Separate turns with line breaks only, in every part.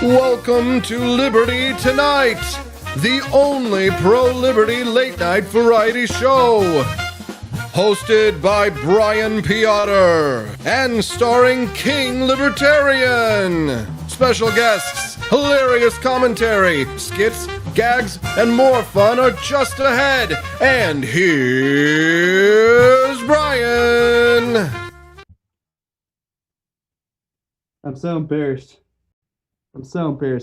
Welcome to Liberty Tonight, the only pro-liberty late-night variety show. Hosted by Brian Piotr and starring King Libertarian. Special guests, hilarious commentary, skits, gags, and more fun are just ahead. And here's Brian.
I'm so embarrassed.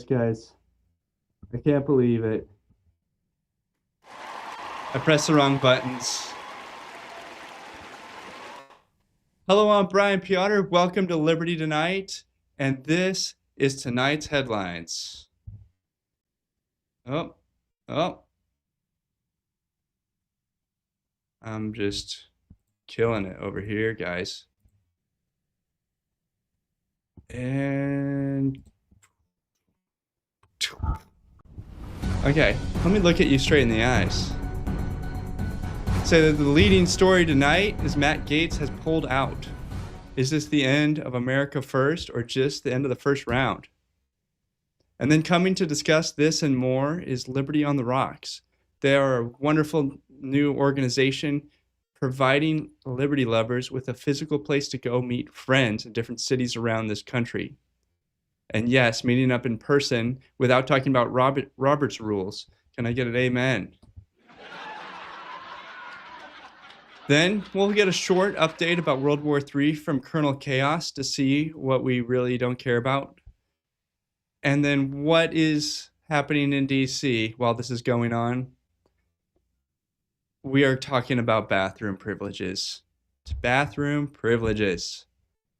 Guys. I can't believe it. I pressed the wrong buttons. Hello, I'm Brian Piotr. Welcome to Liberty Tonight, and this is tonight's headlines. Oh. I'm just killing it over here, guys. And okay, let me look at you straight in the eyes. So the leading story tonight is Matt Gaetz has pulled out. Is this the end of America First or just the end of the first round? And then coming to discuss this and more is Liberty on the Rocks. They are a wonderful new organization providing liberty lovers with a physical place to go meet friends in different cities around this country. And yes, meeting up in person without talking about Robert's rules. Can I get an amen? Then we'll get a short update about World War III from Colonel Chaos to see what we really don't care about. And then what is happening in DC while this is going on? We are talking about bathroom privileges. It's bathroom privileges.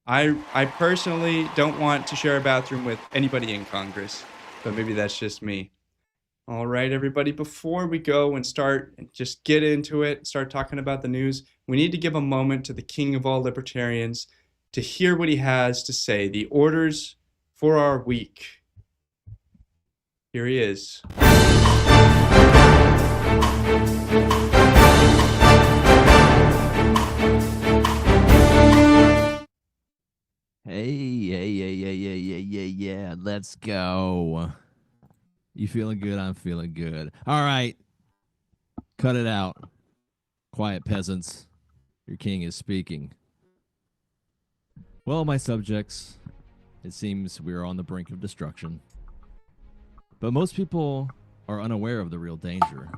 I personally don't want to share a bathroom with anybody in Congress, but maybe that's just me. All right, everybody, before we go and start and just get into it, start talking about the news, we need to give a moment to the king of all libertarians to hear what he has to say, the orders for our week. Here he is.
Yeah, let's go. You feeling good? I'm feeling good. All right. Cut it out. Quiet peasants. Your king is speaking. Well, my subjects, it seems we are on the brink of destruction. But most people are unaware of the real danger.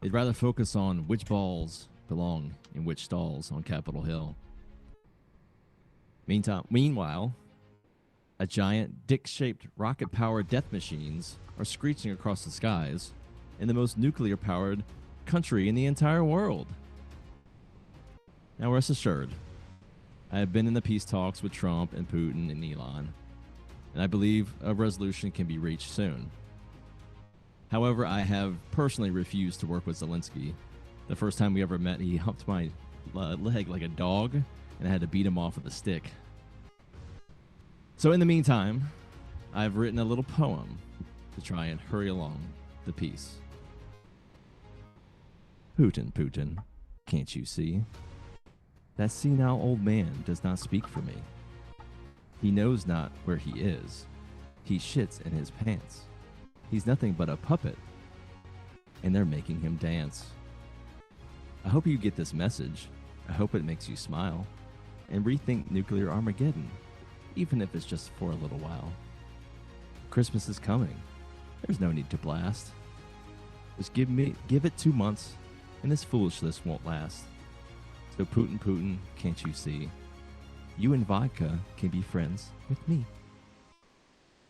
They'd rather focus on which balls belong in which stalls on Capitol Hill. Meanwhile, a giant dick-shaped rocket-powered death machines are screeching across the skies in the most nuclear-powered country in the entire world. Now, rest assured, I have been in the peace talks with Trump and Putin and Elon, and I believe a resolution can be reached soon. However, I have personally refused to work with Zelensky. The first time we ever met, he humped my leg like a dog, and I had to beat him off with a stick. So in the meantime, I've written a little poem to try and hurry along the peace. Putin, can't you see? That senile old man does not speak for me. He knows not where he is. He shits in his pants. He's nothing but a puppet, and they're making him dance. I hope you get this message. I hope it makes you smile and rethink nuclear Armageddon, even if it's just for a little while. Christmas is coming. There's no need to blast. Just give it 2 months, and this foolishness won't last. So Putin, can't you see? You and vodka can be friends with me.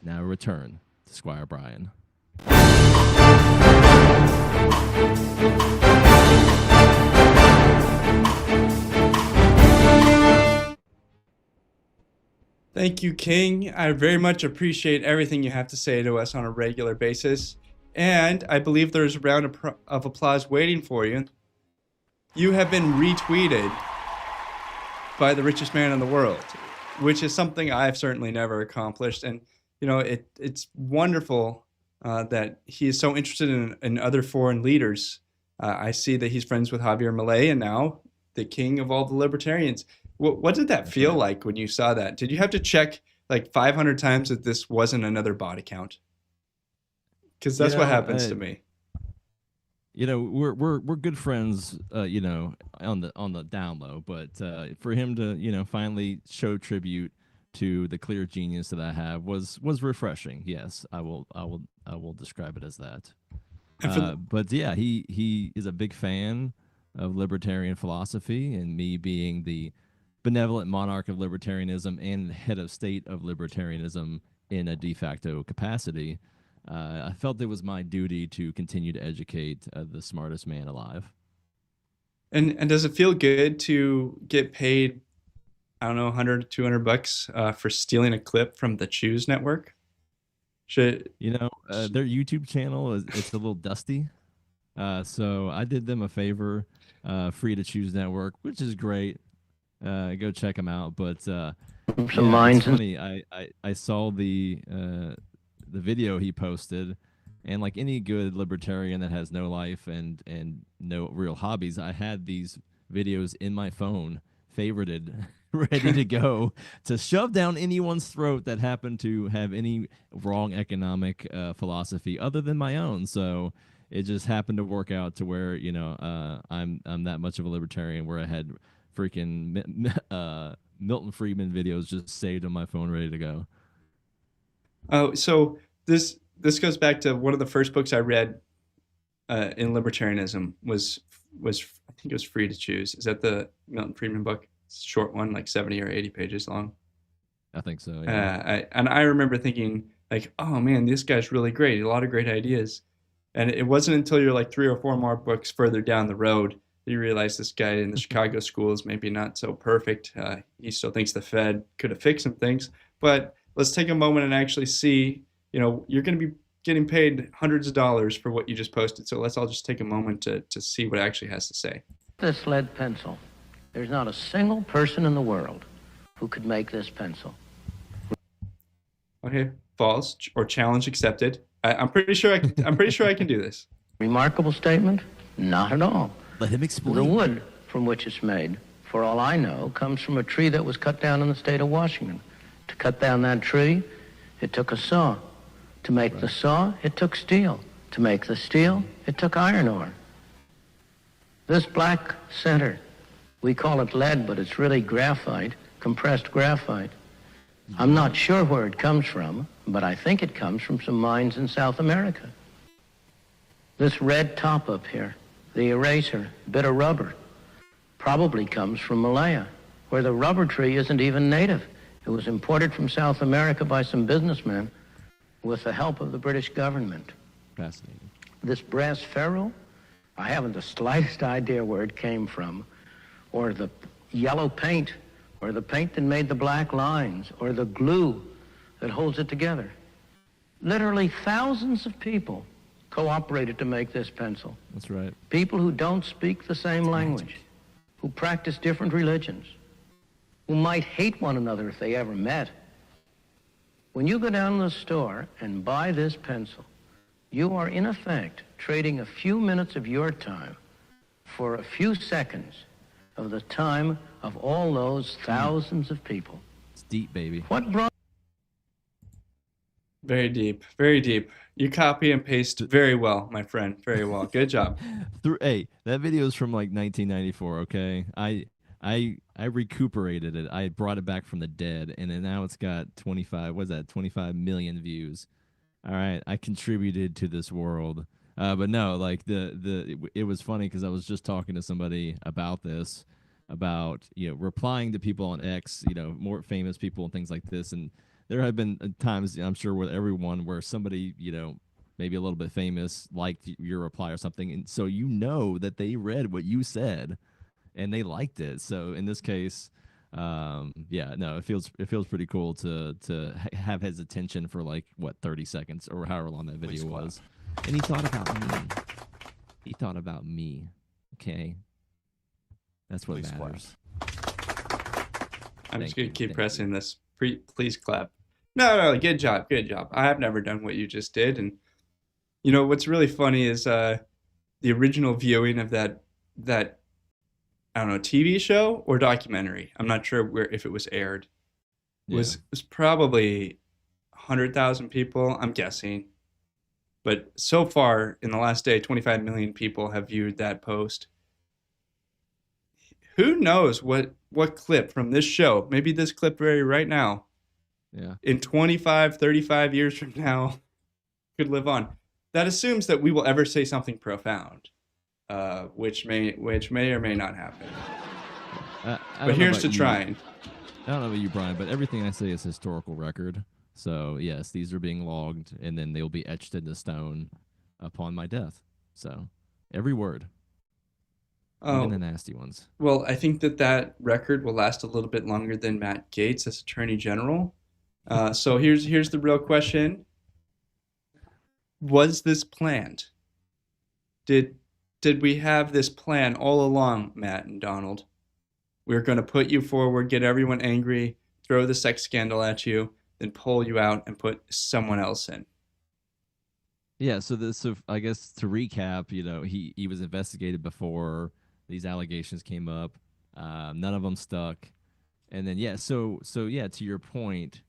Now return to Squire Brian.
Thank you, King. I very much appreciate everything you have to say to us on a regular basis. And I believe there's a round of applause waiting for you. You have been retweeted by the richest man in the world, which is something I've certainly never accomplished. And, you know, it's wonderful that he is so interested in other foreign leaders. I see that he's friends with Javier Milei and now the king of all the libertarians. What did that feel like when you saw that? Did you have to check like 500 times that this wasn't another bot account. Because that's what happens to me.
You know, we're good friends, you know, on the down low, but for him to, you know, finally show tribute to the clear genius that I have was refreshing. Yes, I will describe it as that. But yeah, he is a big fan of libertarian philosophy, and me being the benevolent monarch of libertarianism and head of state of libertarianism in a de facto capacity. I felt it was my duty to continue to educate the smartest man alive.
And does it feel good to get paid, I don't know, 100, 200 bucks for stealing a clip from the Choose Network? Should
You know, their YouTube channel it's a little dusty, so I did them a favor, free to Choose Network, which is great. Go check them out. But yeah, it's funny. I saw the video he posted, and like any good libertarian that has no life and no real hobbies, I had these videos in my phone favorited ready to go to shove down anyone's throat that happened to have any wrong economic philosophy other than my own. So it just happened to work out to where, you know, I'm that much of a libertarian where I had freaking Milton Friedman videos just saved on my phone ready to go.
Oh, so this goes back to one of the first books I read in libertarianism was I think it was Free to Choose. Is that the Milton Friedman book? It's a short one, like 70 or 80 pages long.
I think so. Yeah.
I remember thinking like, oh man, this guy's really great. A lot of great ideas. And it wasn't until you're like 3 or 4 more books further down the road that you realize this guy in the Chicago schools maybe not so perfect. He still thinks the Fed could have fixed some things. But let's take a moment and actually see, you know, you're going to be getting paid hundreds of dollars for what you just posted. So let's all just take a moment to see what it actually has to say.
This lead pencil. There's not a single person in the world who could make this pencil.
Okay, false or challenge accepted. I'm pretty sure I can do this.
Remarkable statement? Not at all.
Let him explain.
The wood from which it's made, for all I know, comes from a tree that was cut down in the state of Washington. To cut down that tree, it took a saw. To make the saw, it took steel. To make the steel, it took iron ore. This black center, we call it lead, but it's really graphite, compressed graphite. I'm not sure where it comes from, but I think it comes from some mines in South America. This red top up here, the eraser, bit of rubber, probably comes from Malaya, where the rubber tree isn't even native. It was imported from South America by some businessmen with the help of the British government.
Fascinating.
This brass ferrule, I haven't the slightest idea where it came from, or the yellow paint, or the paint that made the black lines, or the glue that holds it together. Literally thousands of people cooperated to make this pencil.
That's right.
People who don't speak the same language, who practice different religions, who might hate one another if they ever met. When you go down to the store and buy this pencil, you are in effect trading a few minutes of your time for a few seconds of the time of all those thousands of people.
It's deep, baby.
What brought...
Very deep, very deep. You copy and paste very well, my friend. Very well. Good job.
Hey, that video is from like 1994. Okay, I recuperated it. I brought it back from the dead, and then now it's got 25. What's that? 25 million views. All right, I contributed to this world. But no, like it was funny because I was just talking to somebody about this, about, you know, replying to people on X, you know, more famous people and things like this, and there have been times, I'm sure, with everyone where somebody, you know, maybe a little bit famous liked your reply or something, and so you know that they read what you said and they liked it. So in this case, yeah, no, it feels pretty cool to have his attention for like what 30 seconds or however long that video was. And he thought about me. He thought about me. Okay, that's what matters.
I'm just gonna keep pressing this. Please clap. No, good job, good job. I have never done what you just did, and you know what's really funny is the original viewing of that I don't know, TV show or documentary. I'm not sure if it was aired.
Yeah.
was probably 100,000 people, I'm guessing. But so far in the last day, 25 million people have viewed that post. Who knows what clip from this show, maybe this clip right now,
Yeah.
in 25, 35 years from now, could live on. That assumes that we will ever say something profound, which may or may not happen.
I
But
don't know
here's
about
to
you.
trying.
I don't know about you, Brian, but everything I say is historical record. So yes, these are being logged, and then they'll be etched into stone upon my death. So every word, even the
Oh,
nasty ones.
well, I think that record will last a little bit longer than Matt Gaetz as Attorney General. So here's the real question: was this planned? Did did we have this plan all along, Matt and Donald? We're going to put you forward, get everyone angry, throw the sex scandal at you, then pull you out and put someone else in.
Yeah. So I guess to recap, he was investigated before these allegations came up. None of them stuck, and then yeah. So yeah. To your point,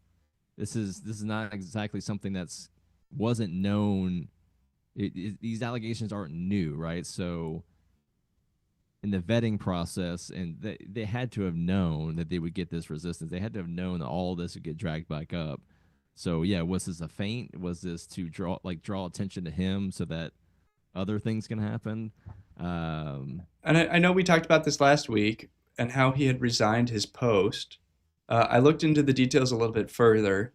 this is not exactly something that's wasn't known. These allegations aren't new, right? So in the vetting process, and they had to have known that they would get this resistance. They had to have known that all this would get dragged back up. So yeah, was this a feint? Was this to draw attention to him so that other things can happen?
And I know we talked about this last week and how he had resigned his post. I looked into the details a little bit further.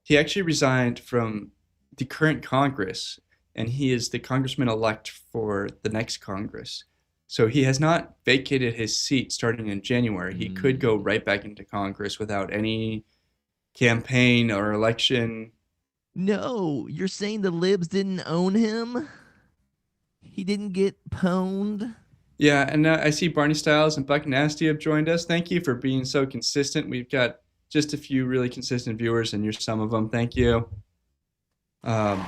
He actually resigned from the current Congress, and he is the congressman elect for the next Congress. So he has not vacated his seat starting in January. He could go right back into Congress without any campaign or election.
No, you're saying the libs didn't own him? He didn't get pwned?
Yeah, and I see Barney Styles and Buck Nasty have joined us. Thank you for being so consistent. We've got just a few really consistent viewers, and you're some of them. Thank you. Um,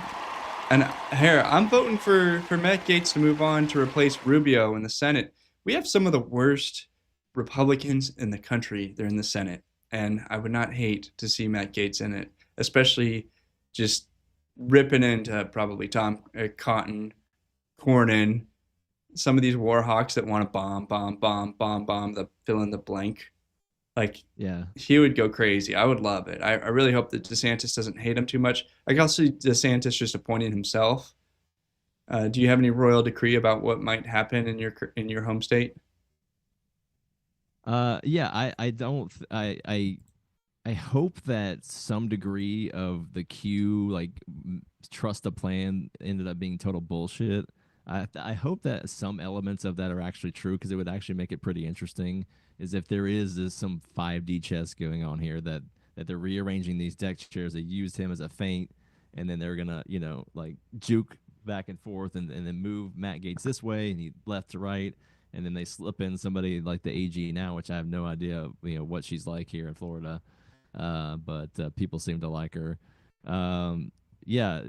and here, I'm voting for Matt Gaetz to move on to replace Rubio in the Senate. We have some of the worst Republicans in the country. They're in the Senate, and I would not hate to see Matt Gaetz in it, especially just ripping into probably Tom Cotton, Cornyn, some of these war hawks that want to bomb the fill in the blank. Like
Yeah.
he would go crazy. I would love it. I really hope that DeSantis doesn't hate him too much. I can also see DeSantis just appointing himself. Do you have any royal decree about what might happen in your home state?
Yeah, I don't I hope that some degree of the Q trust the plan ended up being total bullshit. I hope that some elements of that are actually true because it would actually make it pretty interesting. Is if there is some 5D chess going on here that they're rearranging these deck chairs. They used him as a feint, and then they're gonna juke back and forth and then move Matt Gaetz this way and he left to right, and then they slip in somebody like the AG now, which I have no idea what she's like here in Florida, but people seem to like her. Yeah,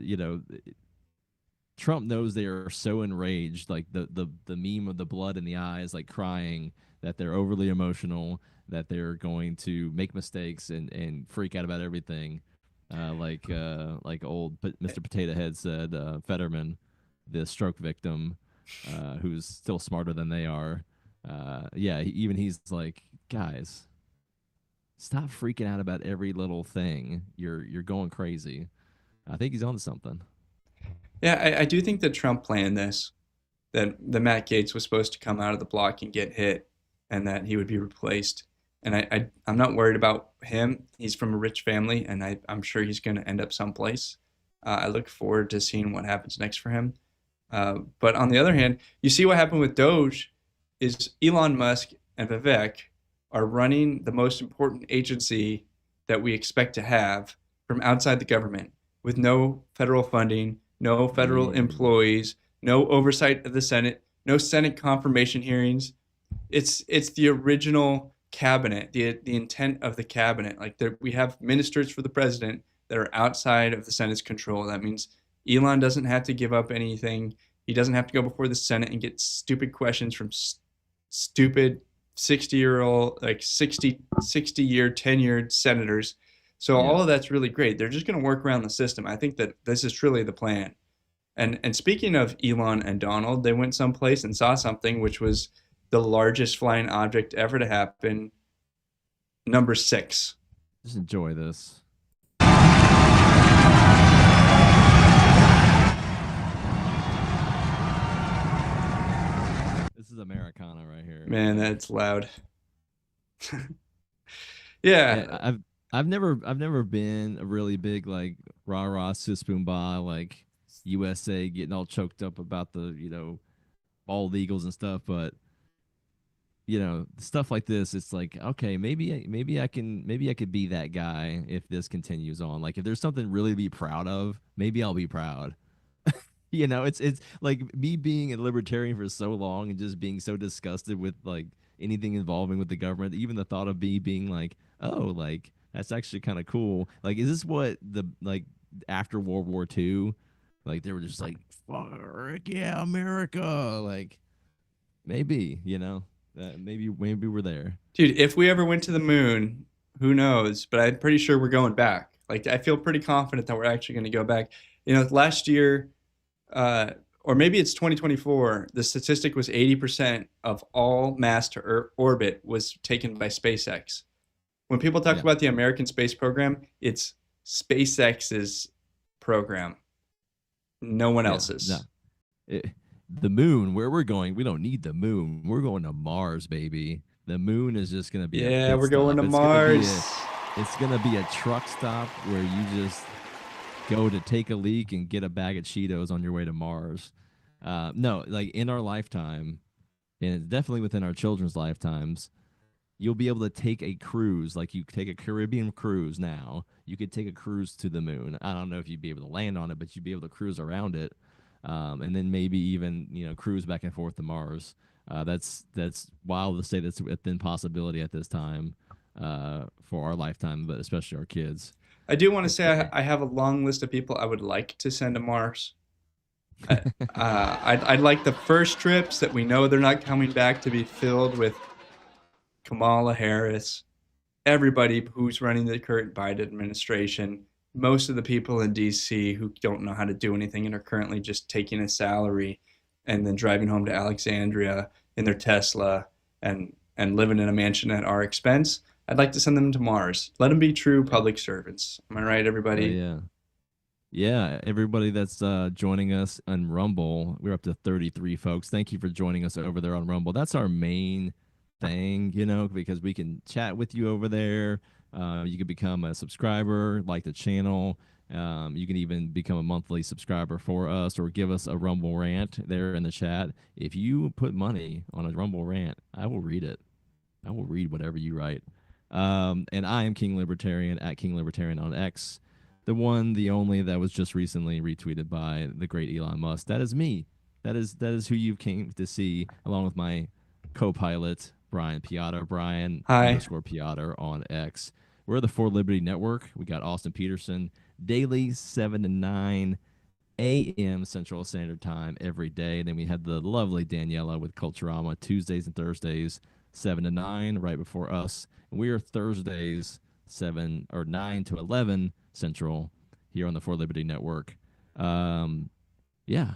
Trump knows they are so enraged, like the meme of the blood in the eyes, like crying, that they're overly emotional, that they're going to make mistakes and freak out about everything, like old Mr. Potato Head said, Fetterman, the stroke victim, who's still smarter than they are. Yeah, even he's like, guys, stop freaking out about every little thing. You're going crazy. I think he's onto something.
Yeah, I do think that Trump planned this, that the Matt Gaetz was supposed to come out of the block and get hit, and that he would be replaced. And I'm not worried about him. He's from a rich family, and I'm sure he's going to end up someplace. I look forward to seeing what happens next for him. But on the other hand, you see what happened with Doge is Elon Musk and Vivek are running the most important agency that we expect to have from outside the government with no federal funding, no federal employees, no oversight of the Senate, no Senate confirmation hearings. It's the original cabinet, the intent of the cabinet. Like we have ministers for the president that are outside of the Senate's control. That means Elon doesn't have to give up anything. He doesn't have to go before the Senate and get stupid questions from stupid 60-year-old, like 60-year tenured senators. So all of that's really great. They're just going to work around the system. I think that this is truly the plan. And speaking of Elon and Donald, they went someplace and saw something, which was the largest flying object ever to happen. Number 6.
Just enjoy this. This is Americana right here.
Man, that's loud. Yeah.
I've never been a really big like rah rah sis boom bah like USA getting all choked up about the bald eagles and stuff, but stuff like this, it's like, okay, maybe I could be that guy if this continues on. Like if there's something really to be proud of, maybe I'll be proud. It's like me being a libertarian for so long and just being so disgusted with like anything involving with the government. Even the thought of me being like, oh, like that's actually kind of cool. Like, is this what after World War II, like they were just like, fuck yeah, America. Like maybe, maybe we're there.
Dude, if we ever went to the moon, who knows? But I'm pretty sure we're going back. Like, I feel pretty confident that we're actually going to go back. Last year, or maybe it's 2024, the statistic was 80% of all mass to orbit was taken by SpaceX. When people talk about the American space program, it's SpaceX's program. No one else's.
No. The moon, where we're going, we don't need the moon. We're going to Mars, baby. The moon is just going to be
we're going to Mars.
It's going to be a truck stop where you just go to take a leak and get a bag of Cheetos on your way to Mars. No, like in our lifetime, and definitely within our children's lifetimes, you'll be able to take a cruise. Like you take a Caribbean cruise now. You could take a cruise to the moon. I don't know if you'd be able to land on it, but you'd be able to cruise around it. And then maybe even cruise back and forth to Mars. That's wild to say that's within possibility at this time for our lifetime, but especially our kids.
I do want to say I have a long list of people I would like to send to Mars. I'd like the first trips that we know they're not coming back to be filled with Kamala Harris, everybody who's running the current Biden administration, most of the people in D.C. who don't know how to do anything and are currently just taking a salary and then driving home to Alexandria in their Tesla and living in a mansion at our expense. I'd like to send them to Mars. Let them be true public servants. Am I right, everybody?
Yeah, everybody that's joining us on Rumble. We're up to 33 folks. Thank you for joining us over there on Rumble. That's our main thing, because we can chat with you over there. You can become a subscriber, like the channel. You can even become a monthly subscriber for us or give us a Rumble rant there in the chat. If you put money on a Rumble rant, I will read it. I will read whatever you write. And I am King Libertarian at King Libertarian on X, the one, the only that was just recently retweeted by the great Elon Musk. That is me. That is who you came to see, along with my co-pilot Brian Piotr. Brian _ Piotr on X. We're the For Liberty Network. We got Austin Peterson daily 7 to 9 a.m. Central Standard Time every day. And then we had the lovely Daniela with Culturama Tuesdays and Thursdays 7 to 9 right before us. And we are Thursdays 9 to 11 Central here on the For Liberty Network. Yeah,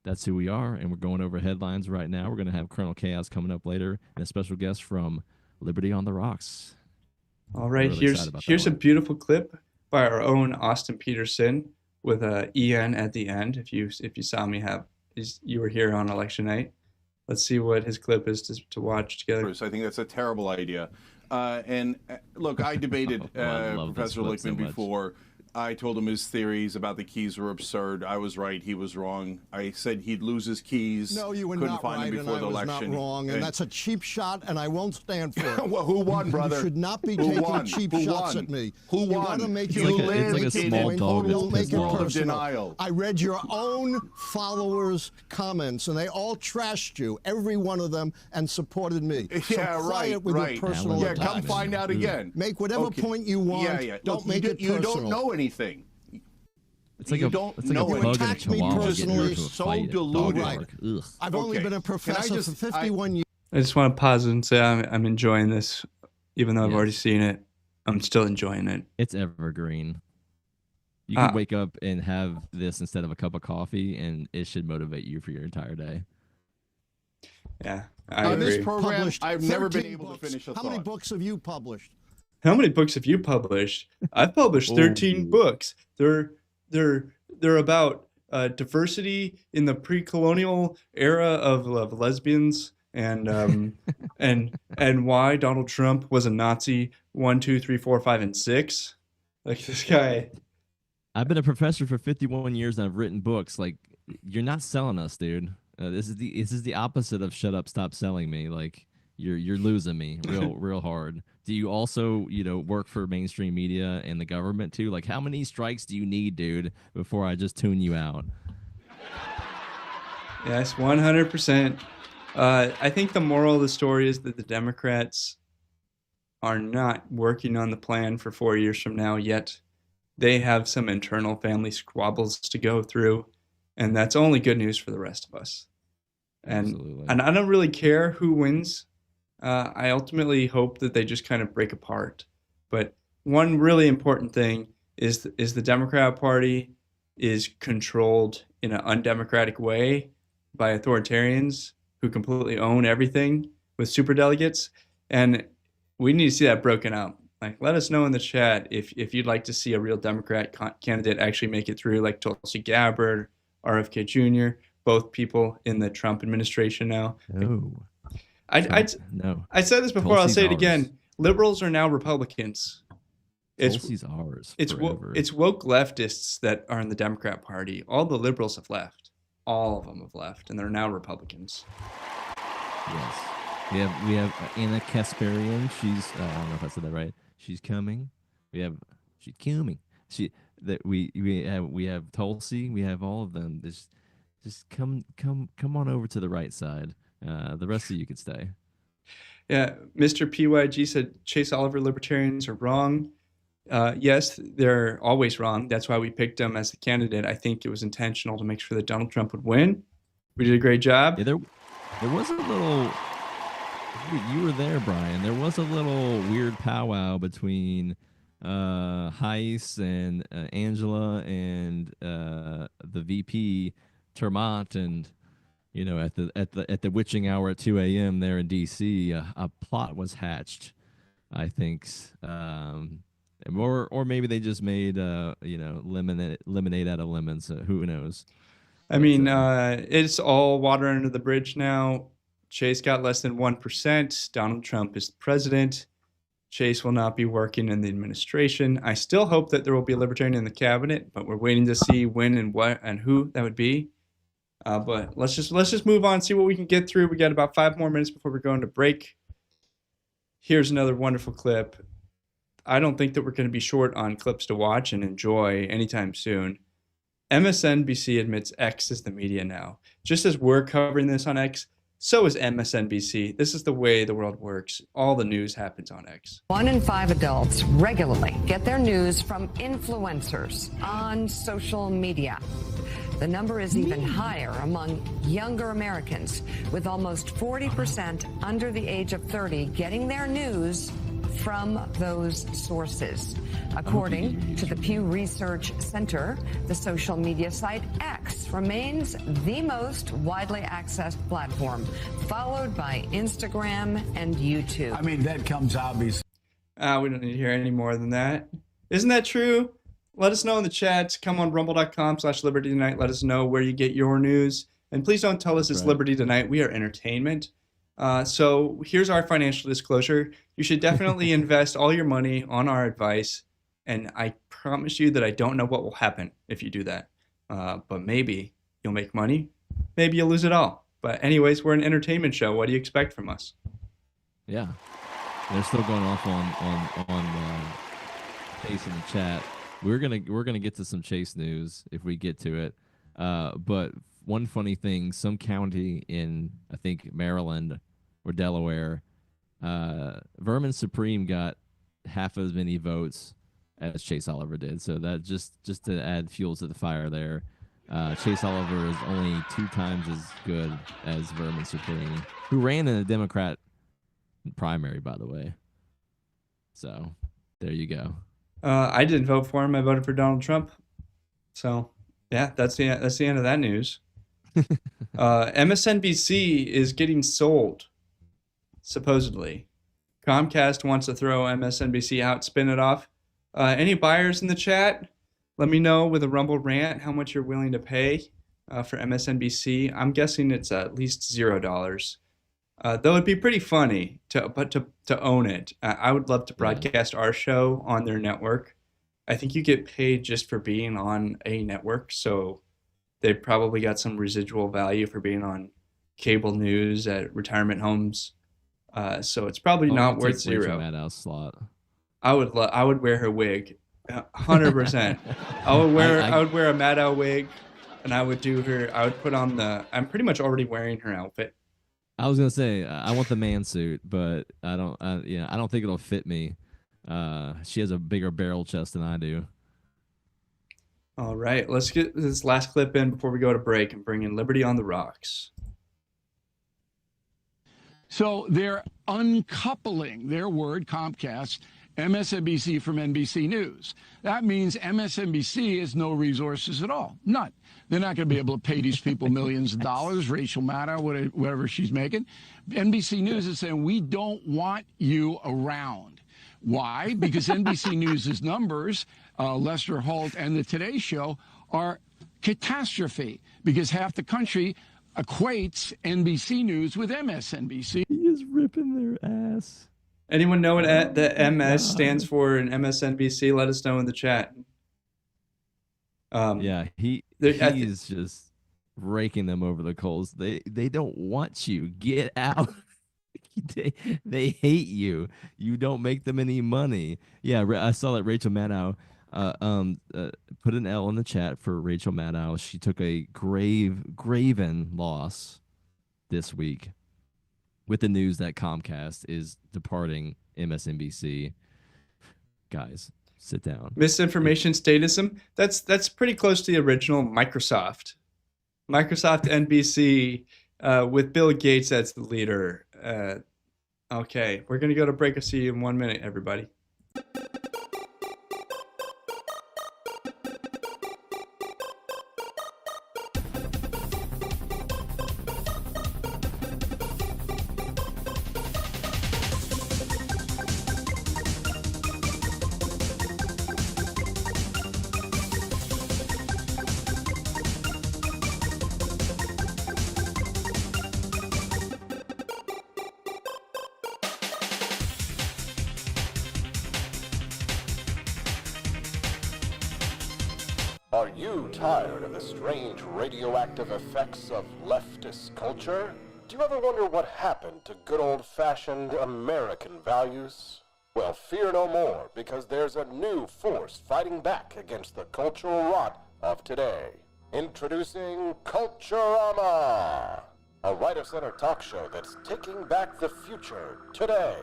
that's who we are, and we're going over headlines right now. We're going to have Colonel Chaos coming up later and a special guest from Liberty on the Rocks.
All right, really here's a beautiful clip by our own Austin Peterson with a EN at the end. If you saw me you were here on election night. Let's see what his clip is to watch together.
I think that's a terrible idea. And look, I debated Professor Lichtman before. I told him his theories about the keys were absurd. I was right. He was wrong. I said he'd lose his keys.
No, you were
Couldn't
not
find
right,
him before
and
the
I was
election.
not wrong, and that's a cheap shot, and I won't stand for it.
Well, who won, brother?
You should not be taking cheap shots at me.
Who won?
You want to make
It's like a small dog that's pissed off.
Denial.
I read your own followers' comments, and they all trashed you, every one of them, and supported me.
Yeah,
so
right,
with
right.
Your personal
Yeah,
attacks.
come find out again.
Make whatever point you want.
Yeah.
Don't
Look,
make it personal.
You don't know anything.
It's like
you
a
don't
it's like
know
a
it.
bug in a
Attack me
chihuahua
personally.
getting into a
So
fight at
deluded.
dog park. Ugh.
I've only been a professor for 51 years.
I just want to pause and say I'm enjoying this, even though I've already seen it. I'm still enjoying it.
It's evergreen. You could wake up and have this instead of a cup of coffee, and it should motivate you for your entire day.
Yeah, I agree.
This program, I've never been able to finish a
How
thought.
many books have you published?
How many books have you published? I've published 13 books. They're about diversity in the pre-colonial era of lesbians and and why Donald Trump was a Nazi 1, 2, 3, 4, 5, and 6. Like this guy.
I've been a professor for 51 years and I've written books. Like, you're not selling us, dude. This is the opposite of shut up, stop selling me. Like, you're losing me real hard. Do you also, work for mainstream media and the government too? Like, how many strikes do you need, dude, before I just tune you out?
Yes, 100%. I think the moral of the story is that the Democrats are not working on the plan for 4 years from now yet. They have some internal family squabbles to go through, and that's only good news for the rest of us. And I don't really care who wins. I ultimately hope that they just kind of break apart. But one really important thing is the Democrat Party is controlled in an undemocratic way by authoritarians who completely own everything with superdelegates, and we need to see that broken up. Like, let us know in the chat if you'd like to see a real Democrat candidate actually make it through, like Tulsi Gabbard, RFK Jr., both people in the Trump administration now.
No.
I said this before. I'll say it again. Liberals are now Republicans.
Tulsi's ours.
It's woke leftists that are in the Democrat Party. All the liberals have left. All of them have left, and they're now Republicans.
Yes. We have Anna Kasparian. She's I don't know if I said that right. She's coming. She's coming. We have Tulsi. We have all of them. Just come on over to the right side. The rest of you could stay.
Yeah, Mr. PYG said Chase Oliver libertarians are wrong. Yes, they're always wrong. That's why we picked him as the candidate. I think it was intentional to make sure that Donald Trump would win. We did a great job.
Yeah, there was a little. You were there, Brian. There was a little weird powwow between Heiss and Angela and the VP Termont, and at the witching hour at 2 a.m. there in D.C. A plot was hatched, I think, or maybe they just made lemonade out of lemons. Who knows?
I mean, it's all water under the bridge now. Chase got less than 1%. Donald Trump is the president. Chase will not be working in the administration. I still hope that there will be a libertarian in the cabinet, but we're waiting to see when and what and who that would be. But let's just move on, see what we can get through. We got about 5 more minutes before we're going to break. Here's another wonderful clip. I don't think that we're going to be short on clips to watch and enjoy anytime soon. MSNBC admits X is the media now. Just as we're covering this on X, so is MSNBC. This is the way the world works. All the news happens on X.
1 in 5 adults regularly get their news from influencers on social media. The number is even higher among younger Americans, with almost 40% under the age of 30 getting their news from those sources. According to the Pew Research Center, the social media site X remains the most widely accessed platform, followed by Instagram and YouTube.
I mean, that comes obvious.
We don't need to hear any more than that. Isn't that true? Let us know in the chat. Come on rumble.com/Liberty Tonight. Let us know where you get your news. And please don't tell us it's Liberty Tonight. We are entertainment. So here's our financial disclosure. You should definitely invest all your money on our advice. And I promise you that I don't know what will happen if you do that. But maybe you'll make money. Maybe you'll lose it all. But anyways, we're an entertainment show. What do you expect from us?
Yeah. They're still going off on Chase in the chat. We're gonna get to some Chase news if we get to it. But one funny thing, some county in, I think, Maryland or Delaware, Vermin Supreme got half as many votes as Chase Oliver did. So that just to add fuel to the fire there. Chase Oliver is only 2 times as good as Vermin Supreme. who ran in a Democrat primary, by the way. So there you go.
I didn't vote for him. I voted for Donald Trump. So yeah, that's the end of that news. MSNBC is getting sold, supposedly. Comcast wants to throw MSNBC out, spin it off. Any buyers in the chat? Let me know with a Rumble rant how much you're willing to pay for MSNBC. I'm guessing it's at least $0. Though it'd be pretty funny to own it. I would love to broadcast our show on their network. I think you get paid just for being on a network, so they probably got some residual value for being on cable news at retirement homes. So it's probably not worth $0.
Maddow's slot.
I would wear her wig, 100%. I would wear a Maddow wig, and I would put on I'm pretty much already wearing her outfit.
I was gonna say I want the man suit, but I don't think it'll fit me. She has a bigger barrel chest than I do.
All right, let's get this last clip in before we go to break and bring in Liberty on the Rocks.
So they're uncoupling their word, Comcast, MSNBC from NBC News. That means MSNBC has no resources at all. None. They're not going to be able to pay these people millions of dollars, Rachel Maddow, whatever she's making. NBC News is saying, we don't want you around. Why? Because NBC News' numbers, Lester Holt and the Today Show, are catastrophe because half the country equates NBC News with MSNBC.
He is ripping their ass.
Anyone know what the MS stands for in MSNBC? Let us know in the chat.
He's just raking them over the coals. They don't want you. Get out. They hate you. You don't make them any money. Yeah, I saw that Rachel Maddow put an L in the chat for Rachel Maddow. She took a graven loss this week with the news that Comcast is departing MSNBC. Guys, sit down.
Misinformation statism. That's pretty close to the original Microsoft. Microsoft NBC with Bill Gates as the leader. Okay, we're going to go to break. I'll see you in 1 minute, everybody.
Are you tired of the strange radioactive effects of leftist culture? Do you ever wonder what happened to good old-fashioned American values? Well, fear no more, because there's a new force fighting back against the cultural rot of today. Introducing Culturama, a right-of-center talk show that's taking back the future today.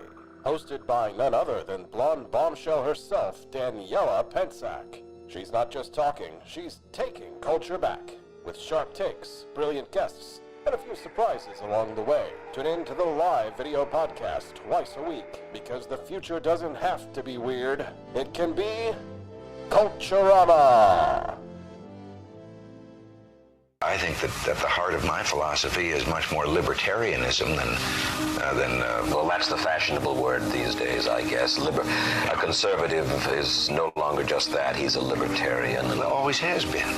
Hosted by none other than blonde bombshell herself, Daniela Pensack. She's not just talking, she's taking culture back. With sharp takes, brilliant guests, and a few surprises along the way. Tune in to the live video podcast twice a week, because the future doesn't have to be weird. It can be Culturama.
I think that at the heart of my philosophy is much more libertarianism than well, that's the fashionable word these days, I guess. A conservative is no longer just that. He's a libertarian and always has been.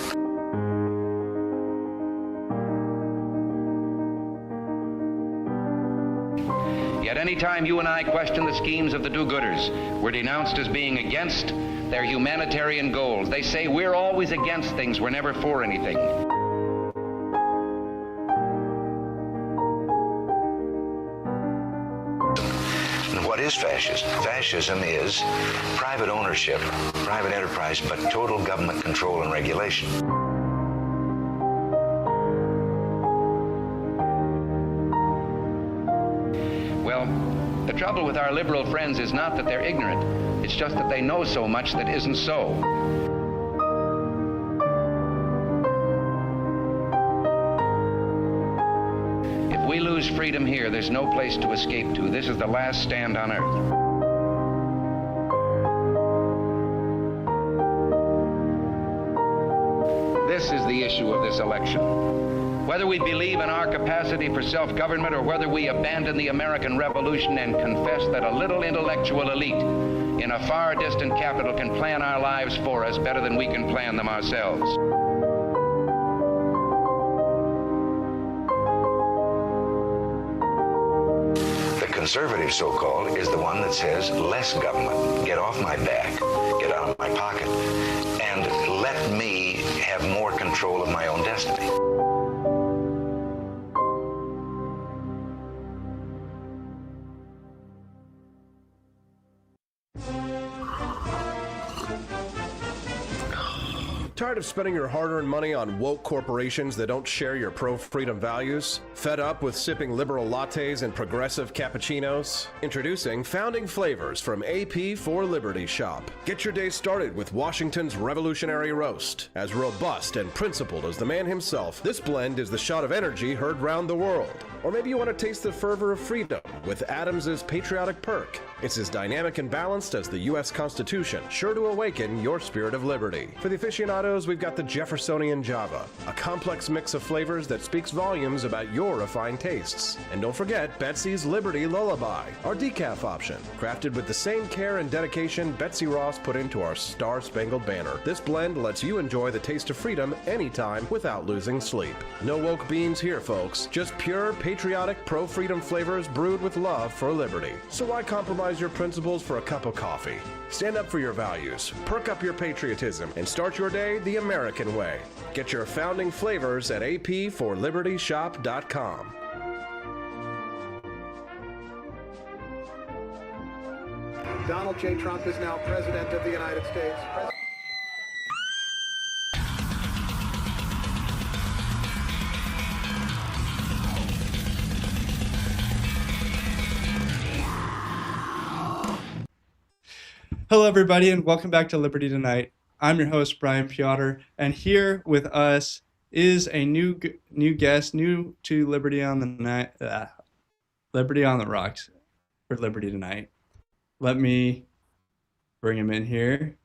Yet any time you and I question the schemes of the do-gooders, we're denounced as being against their humanitarian goals. They say we're always against things, we're never for anything.
What is fascism? Fascism is private ownership, private enterprise, but total government control and regulation.
Well, the trouble with our liberal friends is not that they're ignorant. It's just that they know so much that isn't so. If we lose is freedom here. There's no place to escape to. This is the last stand on earth. This is the issue of this election. Whether we believe in our capacity for self-government or whether we abandon the American Revolution and confess that a little intellectual elite in a far distant capital can plan our lives for us better than we can plan them ourselves.
The conservative, so-called, is the one that says less government, get off my back, get out of my pocket, and let me have more control of my own destiny.
Tired of spending your hard-earned money on woke corporations that don't share your pro-freedom values? Fed up with sipping liberal lattes and progressive cappuccinos? Introducing Founding Flavors from AP for Liberty Shop. Get your day started with Washington's Revolutionary Roast. As robust and principled as the man himself, this blend is the shot of energy heard round the world. Or maybe you want to taste the fervor of freedom with Adams's Patriotic Perk. It's as dynamic and balanced as the U.S. Constitution, sure to awaken your spirit of liberty. For the aficionados, we've got the Jeffersonian Java, a complex mix of flavors that speaks volumes about your refined tastes. And don't forget Betsy's Liberty Lullaby, our decaf option, crafted with the same care and dedication Betsy Ross put into our Star-Spangled Banner. This blend lets you enjoy the taste of freedom anytime without losing sleep. No woke beans here, folks. Just pure, patriotic, pro-freedom flavors brewed with love for liberty. So why compromise your principles for a cup of coffee? Stand up for your values, perk up your patriotism, and start your day the American way. Get your Founding Flavors at apforlibertyshop.com.
Donald J. Trump is now President of the United States.
Hello, everybody, and welcome back to Liberty Tonight. I'm your host, Brian Piotr, and here with us is a new guest, new to Liberty on the Rocks for Liberty Tonight. Let me bring him in here.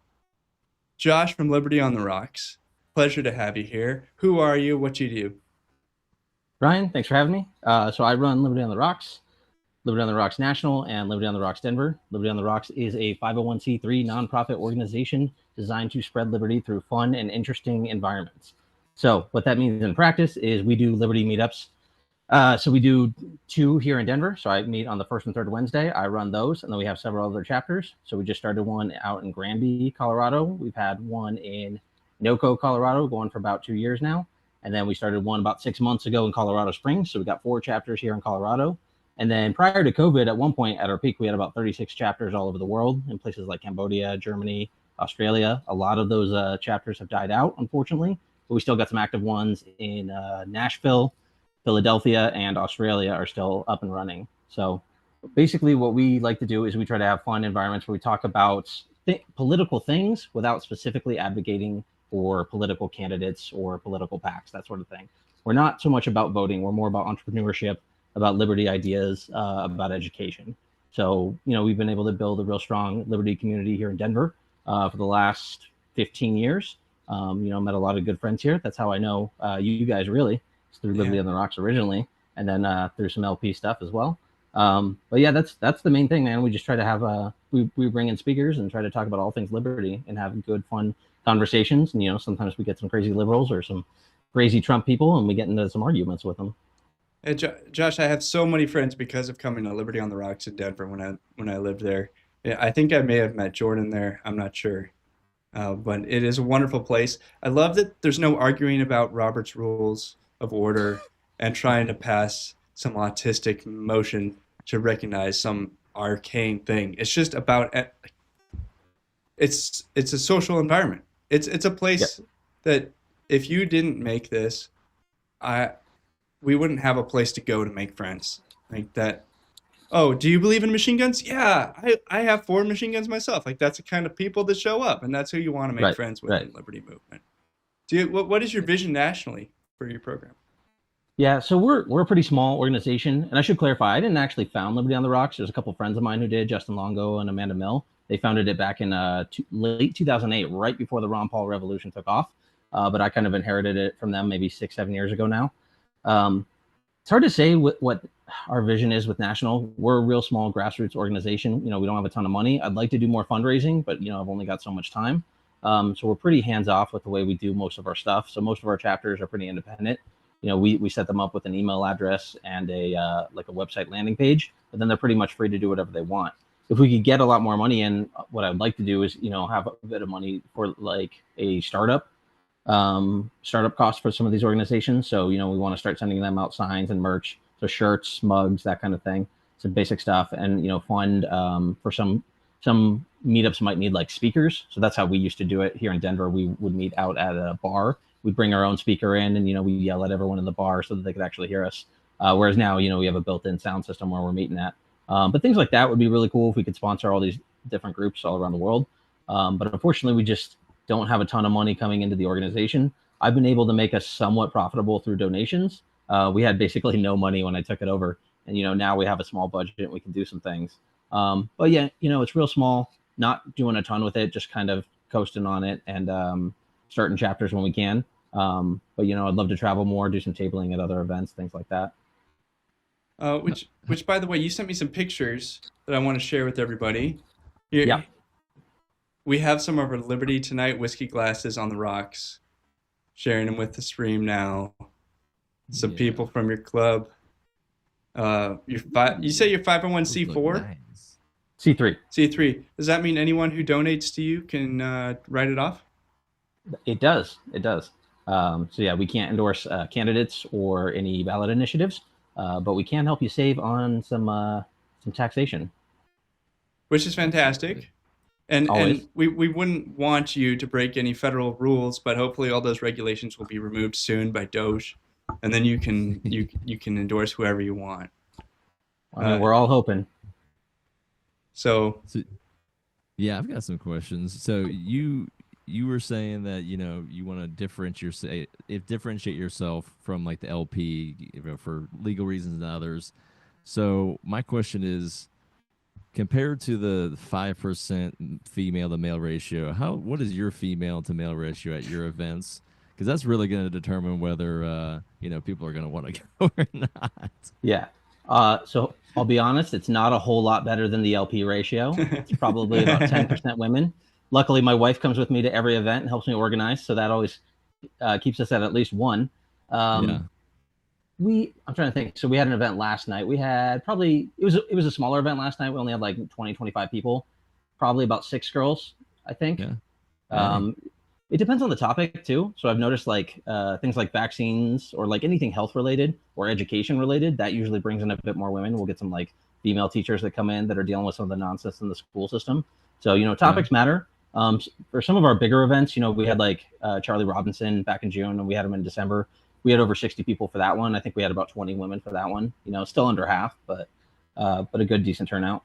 Josh from Liberty on the Rocks. Pleasure to have you here. Who are you? What do you do?
Brian, thanks for having me. So I run Liberty on the Rocks, Liberty on the Rocks National, and Liberty on the Rocks Denver. Liberty on the Rocks is a 501c3 nonprofit organization designed to spread liberty through fun and interesting environments. So what that means in practice is we do Liberty meetups. So we do 2 here in Denver. So I meet on the first and third Wednesday. I run those, and then we have several other chapters. So we just started one out in Granby, Colorado. We've had one in Noco, Colorado, going for about 2 years now. And then we started one about 6 months ago in Colorado Springs. So we got 4 chapters here in Colorado. And then prior to COVID, at one point at our peak, we had about 36 chapters all over the world in places like Cambodia, Germany, Australia. A lot of those chapters have died out, unfortunately, but we still got some active ones in Nashville, Philadelphia, and Australia are still up and running. So basically what we like to do is we try to have fun environments where we talk about political things without specifically advocating for political candidates or political PACs, that sort of thing. We're not so much about voting. We're more about entrepreneurship, about liberty ideas, about education. So, we've been able to build a real strong liberty community here in Denver for the last 15 years. Met a lot of good friends here. That's how I know you guys really. It's through Liberty on the Rocks originally, and then through some LP stuff as well. But yeah, that's the main thing, man. We just try to have we bring in speakers and try to talk about all things liberty and have good, fun conversations. And sometimes we get some crazy liberals or some crazy Trump people, and we get into some arguments with them.
Hey, Josh, I have so many friends because of coming to Liberty on the Rocks in Denver when I lived there. Yeah, I think I may have met Jordan there. I'm not sure. But it is a wonderful place. I love that there's no arguing about Robert's Rules of Order and trying to pass some autistic motion to recognize some arcane thing. It's just about it's a social environment. It's a place that if you didn't make this, we wouldn't have a place to go to make friends. Like that. Oh, do you believe in machine guns? Yeah, I have 4 machine guns myself. Like that's the kind of people that show up, and that's who you want to make friends with in Liberty Movement. What is your vision nationally for your program?
Yeah, so we're a pretty small organization, and I should clarify, I didn't actually found Liberty on the Rocks. There's a couple of friends of mine who did, Justin Longo and Amanda Mill. They founded it back in late 2008, right before the Ron Paul revolution took off. But I kind of inherited it from them maybe 6-7 years ago now. It's hard to say what our vision is with National. We're a real small grassroots organization. We don't have a ton of money. I'd like to do more fundraising, but I've only got so much time. So we're pretty hands off with the way we do most of our stuff. So most of our chapters are pretty independent. We set them up with an email address and a website landing page, but then they're pretty much free to do whatever they want. If we could get a lot more money in, what I'd like to do is have a bit of money for like a startup cost for some of these organizations. So we want to start sending them out signs and merch, so shirts, mugs, that kind of thing, some basic stuff, and fund for some meetups might need like speakers. So that's how we used to do it here in Denver. We would meet out at a bar. We'd bring our own speaker in, and we yell at everyone in the bar so that they could actually hear us. Whereas now we have a built-in sound system where we're meeting at. But things like that would be really cool if we could sponsor all these different groups all around the world. But unfortunately, we just don't have a ton of money coming into the organization. I've been able to make us somewhat profitable through donations. We had basically no money when I took it over, and now we have a small budget and we can do some things. But yeah, it's real small, not doing a ton with it, just kind of coasting on it and starting chapters when we can. But I'd love to travel more, do some tabling at other events, things like that.
Which by the way, you sent me some pictures that I want to share with everybody. Yeah. We have some of our Liberty Tonight whiskey glasses on the rocks, sharing them with the stream now. Some people from your club. You say you're 501c4?
Nice.
C3.
C3. Does that mean anyone who donates to you can write it off?
It does. So yeah, we can't endorse candidates or any ballot initiatives, but we can help you save on some taxation.
Which is fantastic. And we wouldn't want you to break any federal rules, but hopefully all those regulations will be removed soon by Doge, and then you can endorse whoever you want.
We're all hoping.
So
yeah, I've got some questions. So you were saying that you want to differentiate yourself from like the LP for legal reasons and others. So my question is, compared to the 5% female to male ratio, what is your female to male ratio at your events? Because that's really going to determine whether people are going to want to go or not.
Yeah. So I'll be honest, it's not a whole lot better than the LP ratio. It's probably about 10% women. Luckily, my wife comes with me to every event and helps me organize, so that always keeps us at least one. I'm trying to think. So we had an event last night. We had it was a smaller event last night. We only had like 20, 25 people, probably about 6 girls, I think. Yeah. It depends on the topic too. So I've noticed like things like vaccines or like anything health related or education related, that usually brings in a bit more women. We'll get some like female teachers that come in that are dealing with some of the nonsense in the school system. So, topics matter. For some of our bigger events, we had like Charlie Robinson back in June, and we had him in December. We had over 60 people for that one. I think we had about 20 women for that one. Still under half, but a good decent turnout.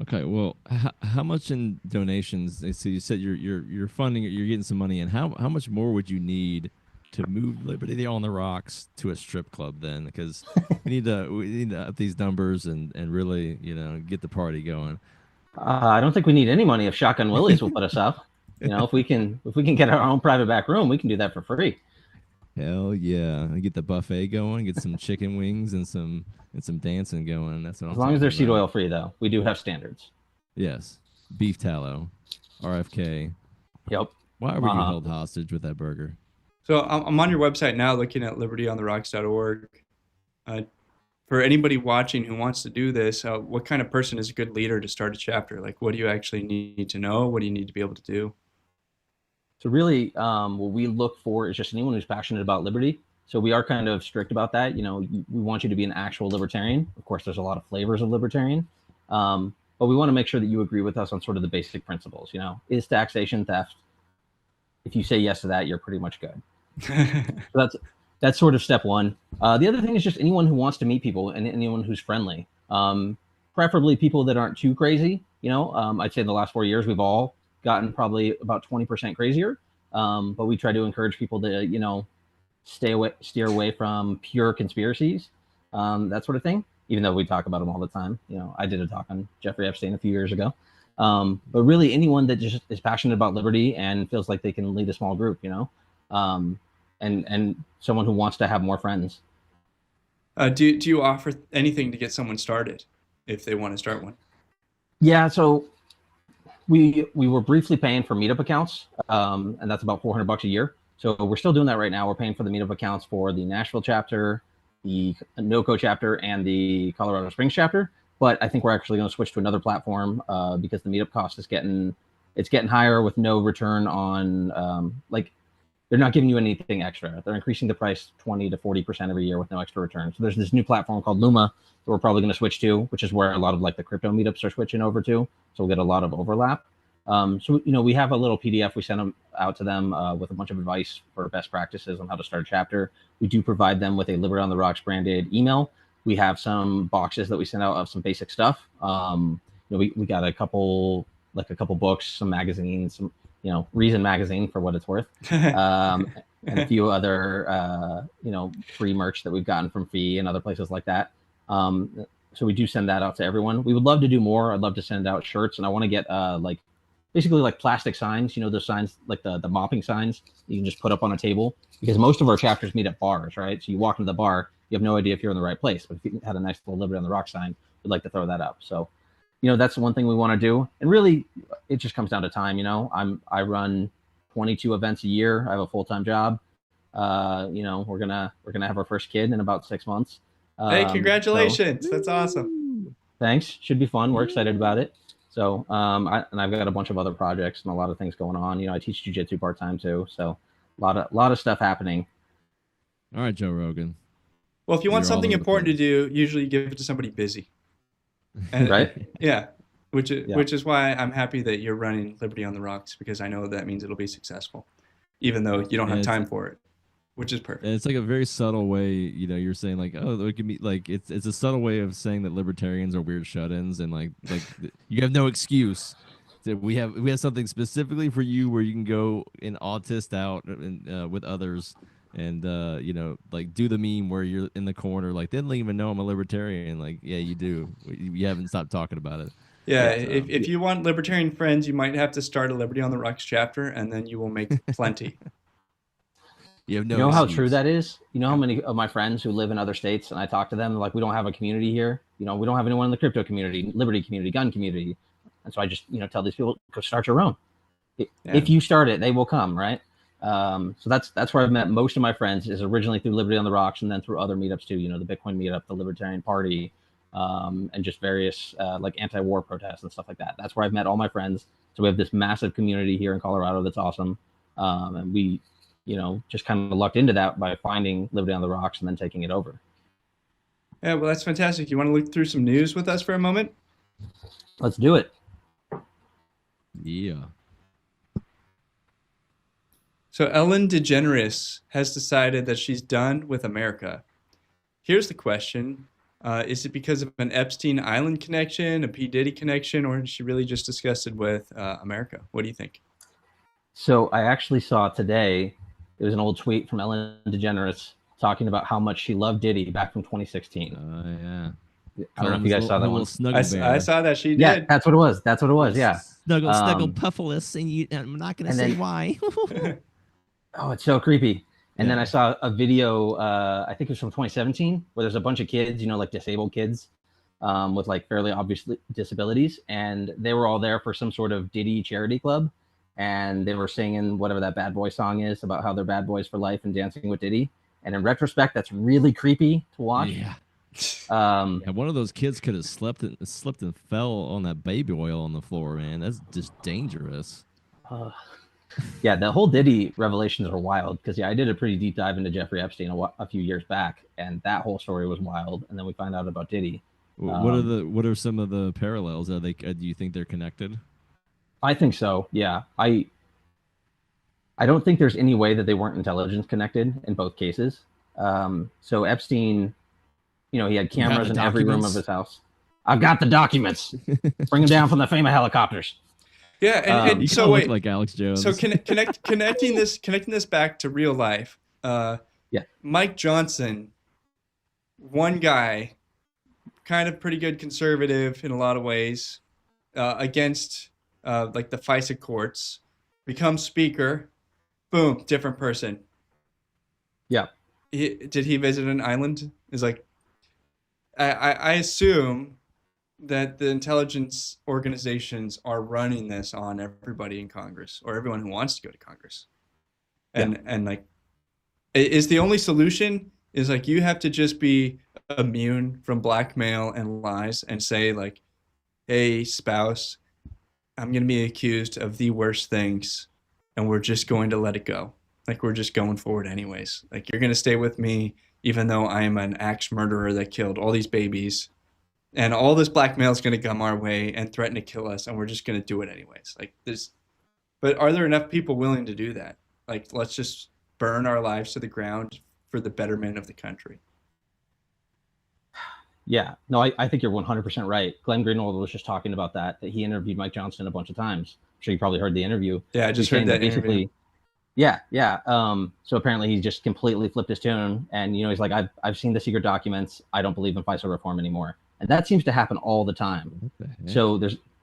Okay, well, how much in donations? So you said you're funding it, you're getting some money in. How much more would you need to move Liberty on the Rocks to a strip club then? Because we need to up these numbers and really get the party going.
I don't think we need any money if Shotgun Willie's will put us up. If we can get our own private back room, we can do that for free.
Hell yeah! Get the buffet going, get some chicken wings and some dancing going. That's what
as long as they're seed oil free, though. We do have standards.
Yes, beef tallow, RFK.
Yep.
Why were you held hostage with that burger?
So I'm on your website now, looking at libertyontherocks.org. For anybody watching who wants to do this, what kind of person is a good leader to start a chapter? Like, what do you actually need to know? What do you need to be able to do?
So really, what we look for is just anyone who's passionate about liberty. So we are kind of strict about that. We want you to be an actual libertarian. Of course, there's a lot of flavors of libertarian, but we want to make sure that you agree with us on sort of the basic principles. Is taxation theft? If you say yes to that, you're pretty much good. So that's sort of step one. The other thing is just anyone who wants to meet people and anyone who's friendly, preferably people that aren't too crazy. I'd say in the last 4 years, we've all gotten probably about 20% crazier. But we try to encourage people to, steer away from pure conspiracies, that sort of thing. Even though we talk about them all the time, I did a talk on Jeffrey Epstein a few years ago. But really, anyone that just is passionate about liberty and feels like they can lead a small group, and someone who wants to have more friends.
Do you offer anything to get someone started if they want to start one?
Yeah, so we were briefly paying for meetup accounts, and that's about $400 a year. So we're still doing that right now. We're paying for the meetup accounts for the Nashville chapter, the NoCo chapter, and the Colorado Springs chapter. But I think we're actually going to switch to another platform because the meetup cost is getting higher with no return on they're not giving you anything extra. They're increasing the price 20 to 40% every year with no extra return. So there's this new platform called Luma that we're probably going to switch to, which is where a lot of the crypto meetups are switching over to. So we'll get a lot of overlap. So we have a little PDF we send them out to them with a bunch of advice for best practices on how to start a chapter. We do provide them with a Liberty on the Rocks branded email. We have some boxes that we send out of some basic stuff. We got a couple books, some magazines, some Reason magazine for what it's worth, and a few other free merch that we've gotten from Fee and other places like that. So we do send that out to everyone. We would love to do more. I'd love to send out shirts, and I want to get basically plastic signs. Those signs like the mopping signs you can just put up on a table, because most of our chapters meet at bars, right? So you walk into the bar, you have no idea if you're in the right place. But if you had a nice little Liberty on the Rock sign, we'd like to throw that up. So that's the one thing we want to do. And really, it just comes down to time. I run 22 events a year. I have a full-time job. We're gonna have our first kid in about 6 months.
Hey, congratulations! That's awesome.
Thanks. Should be fun. We're excited about it. So, I've got a bunch of other projects and a lot of things going on. I teach jiu-jitsu part-time too. So, a lot of stuff happening.
All right, Joe Rogan.
Well, if you want something important to do, usually you give it to somebody busy. And,
right?
Yeah. Which is why I'm happy that you're running Liberty on the Rocks, because I know that means it'll be successful, even though you don't have time for it, which is perfect.
It's like a very subtle way, you're saying it can be it's a subtle way of saying that libertarians are weird shut-ins and you have no excuse. We have something specifically for you where you can go and autist out and, with others. And do the meme where you're in the corner, they didn't even know I'm a libertarian. Yeah, you do. You haven't stopped talking about it.
Yeah, if you want libertarian friends, you might have to start a Liberty on the Rocks chapter, and then you will make plenty.
You have no excuse. How true that is? You know how many of my friends who live in other states, and I talk to them, we don't have a community here. We don't have anyone in the crypto community, liberty community, gun community. And so I just, tell these people, go start your own. If you start it, they will come, right? So that's where I've met most of my friends, is originally through Liberty on the Rocks and then through other meetups too, the Bitcoin meetup, the Libertarian Party, and just various anti-war protests and stuff like that. That's where I've met all my friends. So we have this massive community here in Colorado that's awesome. And we, just kind of lucked into that by finding Liberty on the Rocks and then taking it over.
Yeah, well, that's fantastic. You want to look through some news with us for a moment?
Let's do it.
Yeah.
So Ellen DeGeneres has decided that she's done with America. Here's the question. Is it because of an Epstein Island connection, a P. Diddy connection, or is she really just disgusted with America? What do you think?
So I actually saw today, there was an old tweet from Ellen DeGeneres talking about how much she loved Diddy back from 2016.
Yeah.
I don't know if you guys saw that one.
I saw that she did.
Yeah, that's what it was. That's what it was. Yeah.
Snuggle Puffless, and I'm not going to say why.
Oh, it's so creepy. And then I saw a video, I think it was from 2017, where there's a bunch of kids, disabled kids with fairly obvious disabilities. And they were all there for some sort of Diddy charity club. And they were singing whatever that Bad Boy song is about how they're bad boys for life and dancing with Diddy. And in retrospect, that's really creepy to watch.
Yeah. One of those kids could have slipped and fell on that baby oil on the floor, man. That's just dangerous.
Yeah, the whole Diddy revelations are wild because I did a pretty deep dive into Jeffrey Epstein a few years back, and that whole story was wild. And then we find out about Diddy.
What are some of the parallels? Do you think they're connected?
I think so. Yeah, I don't think there's any way that they weren't intelligence connected in both cases. So Epstein, he had cameras in every room of his house. I've got the documents. Bring them down from the FEMA helicopters.
Yeah, and
you
so wait,
like Alex Jones.
So connecting this back to real life.
Yeah.
Mike Johnson, one guy, kind of pretty good conservative in a lot of ways, against like the FISA courts, becomes speaker, boom, different person.
Yeah.
Did he visit an island? Is like, I assume that the intelligence organizations are running this on everybody in Congress or everyone who wants to go to Congress. And like, is the only solution is like you have to just be immune from blackmail and lies and say like, hey, spouse, I'm going to be accused of the worst things and we're just going to let it go. Like, we're just going forward anyways. Like, you're going to stay with me even though I am an axe murderer that killed all these babies. And all this blackmail is going to come our way and threaten to kill us, and we're just going to do it anyways. Like, this, but are there enough people willing to do that? Like, let's just burn our lives to the ground for the betterment of the country.
Yeah, no, I think you're 100% right. Glenn Greenwald was just talking about that he interviewed Mike Johnson a bunch of times. I'm sure you probably heard the interview.
Yeah, I just heard that interview.
Yeah. So apparently he just completely flipped his tune, and he's like, I've seen the secret documents. I don't believe in FISA reform anymore, and that seems to happen all the time. So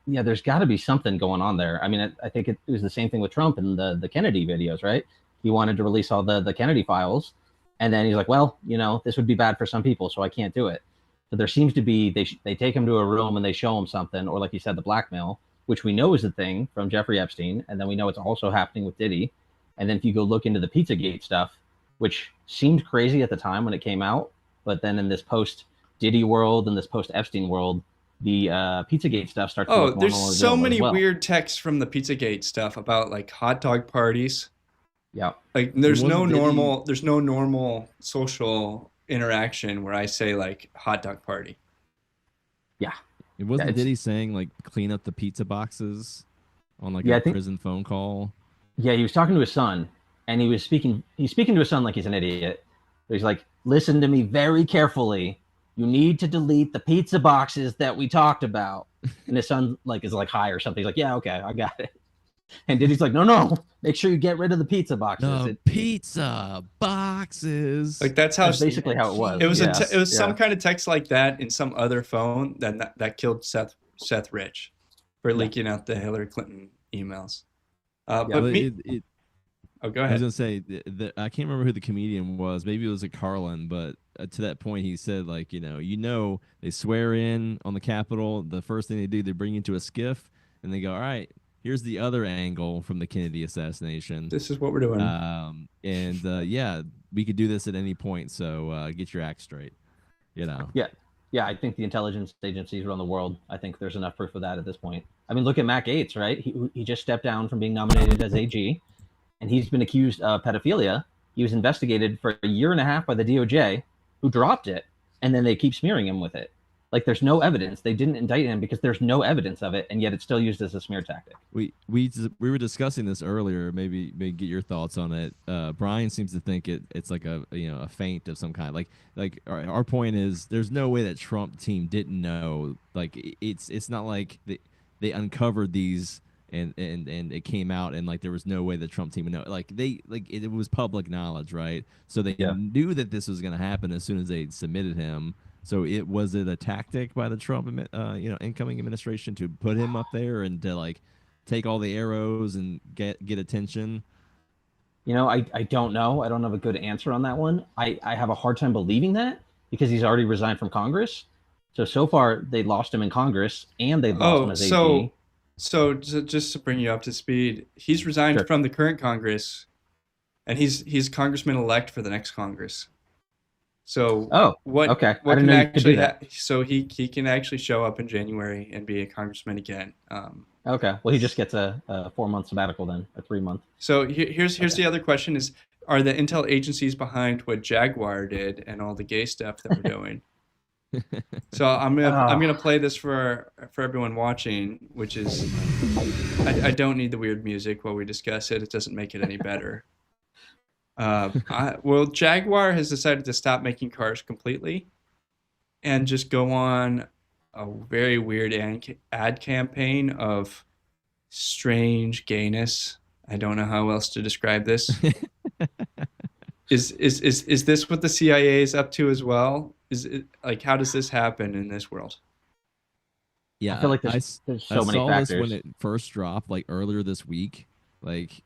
there's got to be something going on there. I mean, I think it was the same thing with Trump and the Kennedy videos, right? He wanted to release all the Kennedy files, and then he's like, well, this would be bad for some people, so I can't do it. But there seems to be they take him to a room and they show him something, or like you said, the blackmail, which we know is a thing from Jeffrey Epstein, and then we know it's also happening with Diddy. And then if you go look into the Pizzagate stuff, which seemed crazy at the time when it came out, but then in this post Diddy world and this post Epstein world, the Pizzagate stuff starts to look more
there's so many weird texts from the Pizzagate stuff about like hot dog parties.
Yeah.
Like there's no normal social interaction where I say like hot dog party.
Yeah.
It wasn't Diddy saying like clean up the pizza boxes on like a prison phone call.
Yeah, he was talking to his son, and he's speaking to his son like he's an idiot. He's like, listen to me very carefully. You need to delete the pizza boxes that we talked about. And his son is like high or something. He's like, yeah, okay, I got it. And Diddy's like, no, make sure you get rid of the pizza boxes.
Pizza boxes.
Like that's
basically how it was.
It was some kind of text like that in some other phone that killed Seth Rich for leaking out the Hillary Clinton emails.
Go ahead.
I was
gonna say I can't remember who the comedian was. Maybe it was a Carlin, but to that point, he said like, they swear in on the Capitol. The first thing they do, they bring you into a skiff, and they go, all right, here's the other angle from the Kennedy assassination.
This is what we're doing.
Yeah, we could do this at any point. So get your act straight.
Yeah, I think the intelligence agencies around the world, I think there's enough proof of that at this point. I mean, look at Matt Gaetz, right? He just stepped down from being nominated as AG, and he's been accused of pedophilia. He was investigated for a year and a half by the DOJ, who dropped it, and then they keep smearing him with it. Like, there's no evidence. They didn't indict him because there's no evidence of it, and yet it's still used as a smear tactic.
We were discussing this earlier. Maybe get your thoughts on it. Brian seems to think it's like a feint of some kind. Like our point is, there's no way that Trump team didn't know. Like it's not like they uncovered these and it came out and like there was no way the Trump team would know. Like it was public knowledge, right? So they knew that this was going to happen as soon as they submitted him. So was it a tactic by the Trump, incoming administration to put him up there and to like take all the arrows and get attention?
I don't know. I don't have a good answer on that one. I have a hard time believing that because he's already resigned from Congress. So far they lost him in Congress and they lost him as AG.
So just to bring you up to speed, he's resigned from the current Congress, and he's congressman-elect for the next Congress. So what can actually so he can actually show up in January and be a congressman again.
Okay. Well, he just gets a 4-month sabbatical then, a 3-month.
So here's the other question is, are the intel agencies behind what Jaguar did and all the gay stuff that we're doing? So I'm gonna play this for everyone watching, which is I don't need the weird music while we discuss it. It doesn't make it any better. Jaguar has decided to stop making cars completely and just go on a very weird ad campaign of strange gayness. I don't know how else to describe this. Is this what the CIA is up to as well? Is it like, how does this happen in this world?
Yeah,
I feel like there's so many
saw
factors.
this when it first dropped, like earlier this week. Like,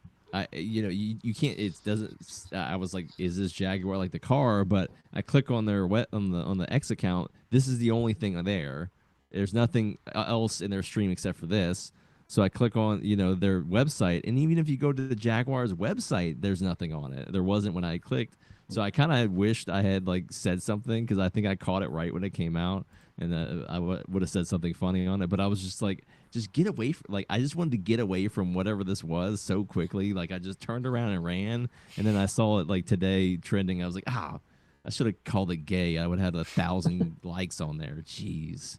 you can't. It doesn't. I was like, is this Jaguar like the car? But I click on their on the X account. This is the only thing there. There's nothing else in their stream except for this. So I click on their website, and even if you go to the Jaguar's website, there's nothing on it. There wasn't when I clicked. So I kind of wished I had like said something, because I think I caught it right when it came out, and I would have said something funny on it. But I was just like, just get away from, like, I just wanted to get away from whatever this was so quickly. Like, I just turned around and ran, and then I saw it like today trending. I was like, I should have called it gay. I would have had 1,000 likes on there. Jeez.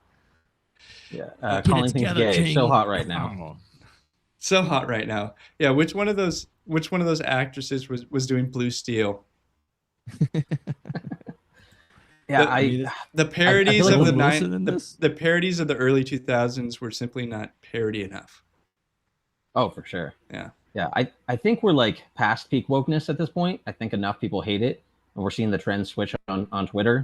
Yeah, calling things gay. So hot right now.
So hot right now. Yeah, which one of those actresses was doing Blue Steel?
Yeah,
the parodies of
the
parodies of the early 2000s were simply not parody enough.
Oh, for sure.
Yeah.
Yeah, I think we're like past peak wokeness at this point. I think enough people hate it, and we're seeing the trend switch on Twitter.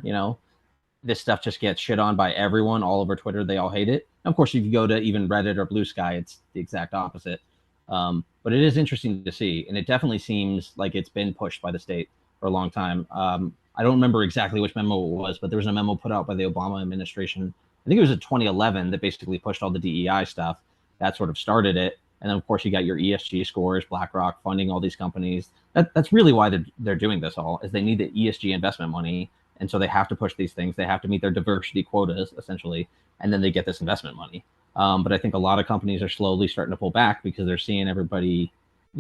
This stuff just gets shit on by everyone all over Twitter. They all hate it. And of course, if you go to even Reddit or Blue Sky, it's the exact opposite. But it is interesting to see, and it definitely seems like it's been pushed by the state for a long time. I don't remember exactly which memo it was, but there was a memo put out by the Obama administration. I think it was in 2011 that basically pushed all the DEI stuff. That sort of started it. And then, of course, you got your ESG scores, BlackRock funding all these companies. That's really why they're doing this all, is they need the ESG investment money. And so they have to push these things. They have to meet their diversity quotas, essentially, and then they get this investment money. But I think a lot of companies are slowly starting to pull back because they're seeing everybody,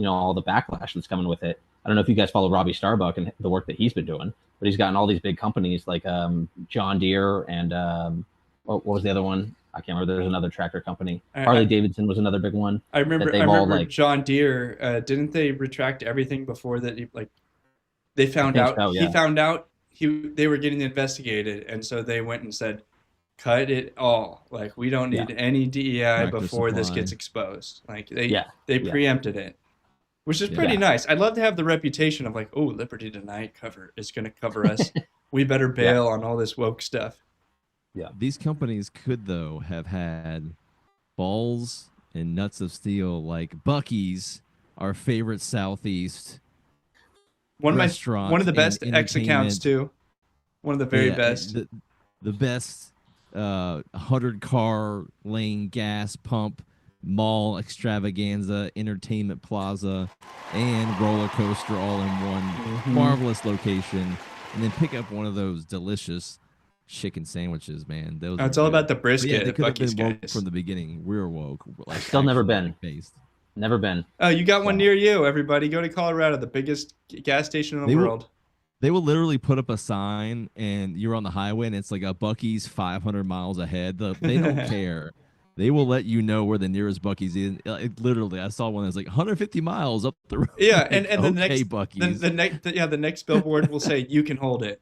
all the backlash that's coming with it. I don't know if you guys follow Robbie Starbuck and the work that he's been doing, but he's gotten all these big companies like John Deere and what was the other one? I can't remember. There's another tractor company. Harley Davidson was another big one.
I remember John Deere. Didn't they retract everything before that? They found out. So, yeah. He found out they were getting investigated, and so they went and said, cut it all. Like, we don't need any DEI before this gets exposed. Like, they preempted it, which is pretty nice. I'd love to have the reputation of like, oh, Liberty Tonight is going to cover us. We better bail on all this woke stuff.
Yeah. These companies could, though, have had balls and nuts of steel like Buc-ee's, our favorite Southeast restaurant.
One of the best X accounts, too. One of the very best.
The best 100-car lane gas pump mall extravaganza, entertainment plaza, and roller coaster all in one marvelous location. And then pick up one of those delicious chicken sandwiches, man.
It's all about the brisket.
They could have been woke from the beginning. We're woke.
Like, still never been. Never been.
Oh, you got one near you, everybody. Go to Colorado, the biggest gas station in the world.
They will literally put up a sign, and you're on the highway, and it's like a Buc-ee's 500 miles ahead. They don't care. They will let you know where the nearest Buc-ee's is. Literally, I saw one that's like 150 miles up the road.
Yeah, and the next
Buc-ee's.
The next billboard will say, "You can hold it."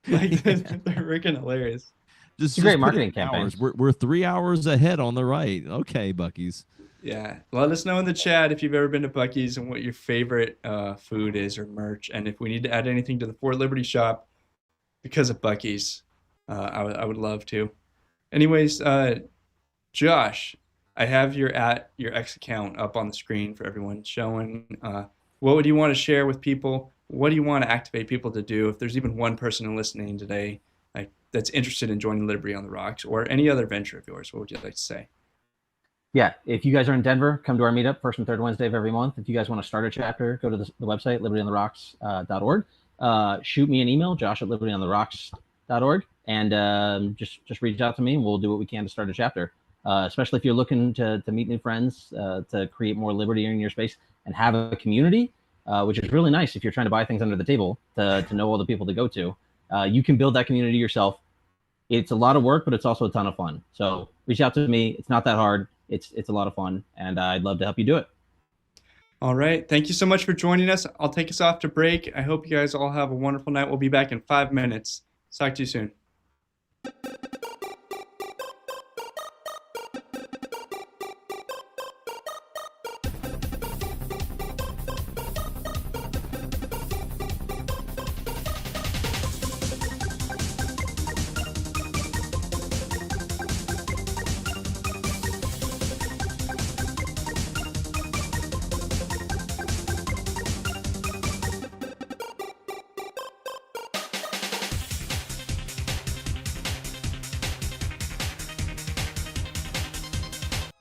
Like, they're freaking hilarious.
It's a great marketing campaign.
We're 3 hours ahead on the right. Okay, Buc-ee's.
Yeah, let us know in the chat if you've ever been to Buc-ee's and what your favorite food is or merch, and if we need to add anything to the Fort Liberty shop because of Buc-ee's, I would love to. Anyways, Josh, I have your X account up on the screen for everyone, showing what would you want to share with people? What do you want to activate people to do? If there's even one person listening today that's interested in joining Liberty on the Rocks or any other venture of yours, what would you like to say?
Yeah, if you guys are in Denver, come to our meetup first and third Wednesday of every month. If you guys want to start a chapter, go to the website, libertyontherocks.org. Shoot me an email, josh@libertyontherocks.org, and just reach out to me, and we'll do what we can to start a chapter. Especially if you're looking to meet new friends, to create more liberty in your space, and have a community, which is really nice if you're trying to buy things under the table, to know all the people to go to. You can build that community yourself. It's a lot of work, but it's also a ton of fun. So reach out to me. It's not that hard. It's a lot of fun, and I'd love to help you do it.
All right. Thank you so much for joining us. I'll take us off to break. I hope you guys all have a wonderful night. We'll be back in 5 minutes. Talk to you soon.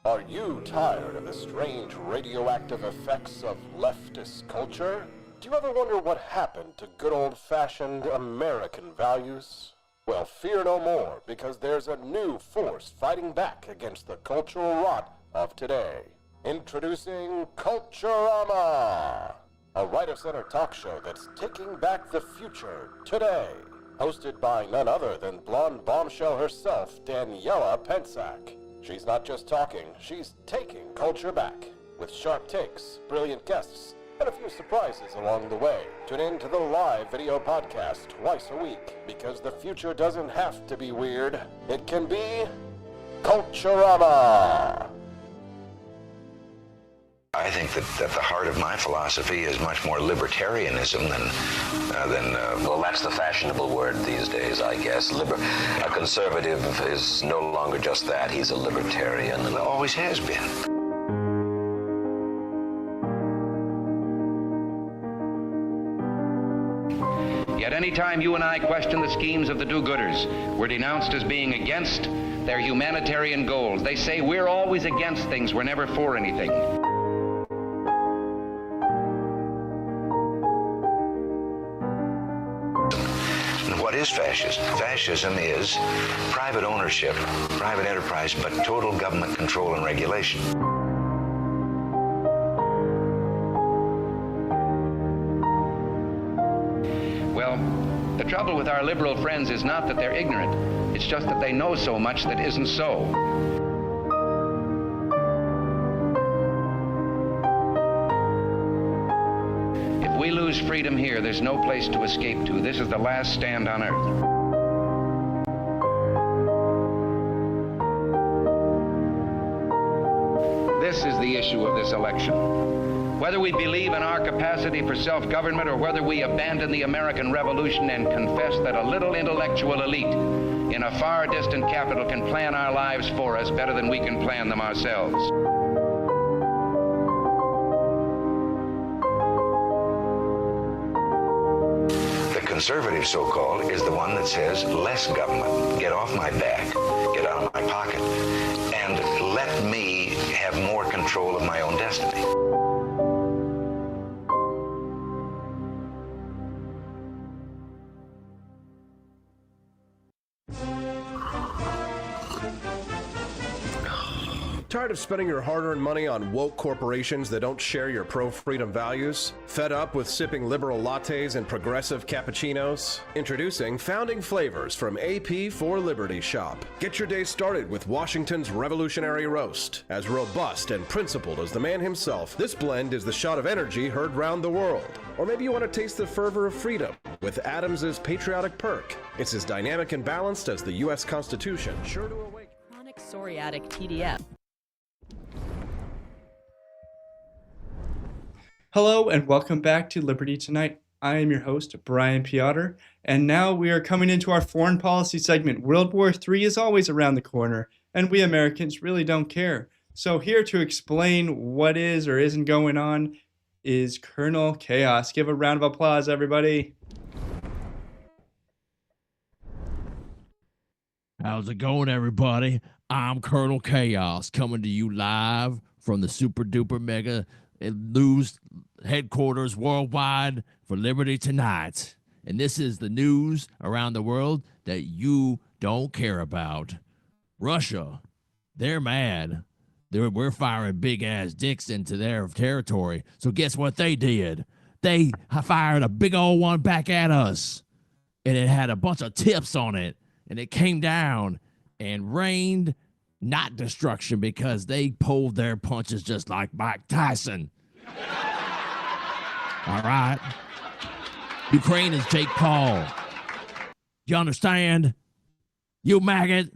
Are you tired of the strange radioactive effects of leftist culture? Do you ever wonder what happened to good old-fashioned American values? Well, fear no more, because there's a new force fighting back against the cultural rot of today. Introducing Culturama, a right-of-center talk show that's taking back the future today. Hosted by none other than blonde bombshell herself, Daniela Pensack. She's not just talking, she's taking culture back. With sharp takes, brilliant guests, and a few surprises along the way. Tune in to the live video podcast twice a week, because the future doesn't have to be weird. It can be Culturama.
I think that at the heart of my philosophy is much more libertarianism than well, that's the fashionable word these days, I guess. A conservative is no longer just that. He's a libertarian and always has been.
Yet any time you and I question the schemes of the do-gooders, we're denounced as being against their humanitarian goals. They say we're always against things, we're never for anything.
What is fascism? Fascism is private ownership, private enterprise, but total government control and regulation.
Well, the trouble with our liberal friends is not that they're ignorant. It's just that they know so much that isn't so. If we lose freedom here, there's no place to escape to. This is the last stand on earth. This is the issue of this election. Whether we believe in our capacity for self-government or whether we abandon the American Revolution and confess that a little intellectual elite in a far distant capital can plan our lives for us better than we can plan them ourselves.
Conservative, so-called, is the one that says less government, get off my back, get out of my pocket, and let me have more control of my own destiny.
Tired of spending your hard-earned money on woke corporations that don't share your pro-freedom values? Fed up with sipping liberal lattes and progressive cappuccinos? Introducing Founding Flavors from AP for Liberty Shop. Get your day started with Washington's Revolutionary Roast. As robust and principled as the man himself, this blend is the shot of energy heard round the world. Or maybe you want to taste the fervor of freedom with Adams's Patriotic Perk. It's as dynamic and balanced as the U.S. Constitution, sure to awaken
chronic psoriatic TDF.
Hello and welcome back to Liberty Tonight. I am your host, Brian Piotr, and now we are coming into our foreign policy segment. World War III is always around the corner, and we Americans really don't care. So here to explain what is or isn't going on is Colonel Chaos. Give a round of applause, everybody.
How's it going, everybody? I'm Colonel Chaos, coming to you live from the super duper mega news headquarters worldwide for Liberty Tonight. And this is the news around the world that you don't care about. Russia, they're mad. We're firing big ass dicks into their territory. So guess what they did? They fired a big old one back at us. And it had a bunch of tips on it. And it came down and rained not destruction because they pulled their punches just like Mike Tyson. All right. Ukraine is Jake Paul. You understand? You maggot.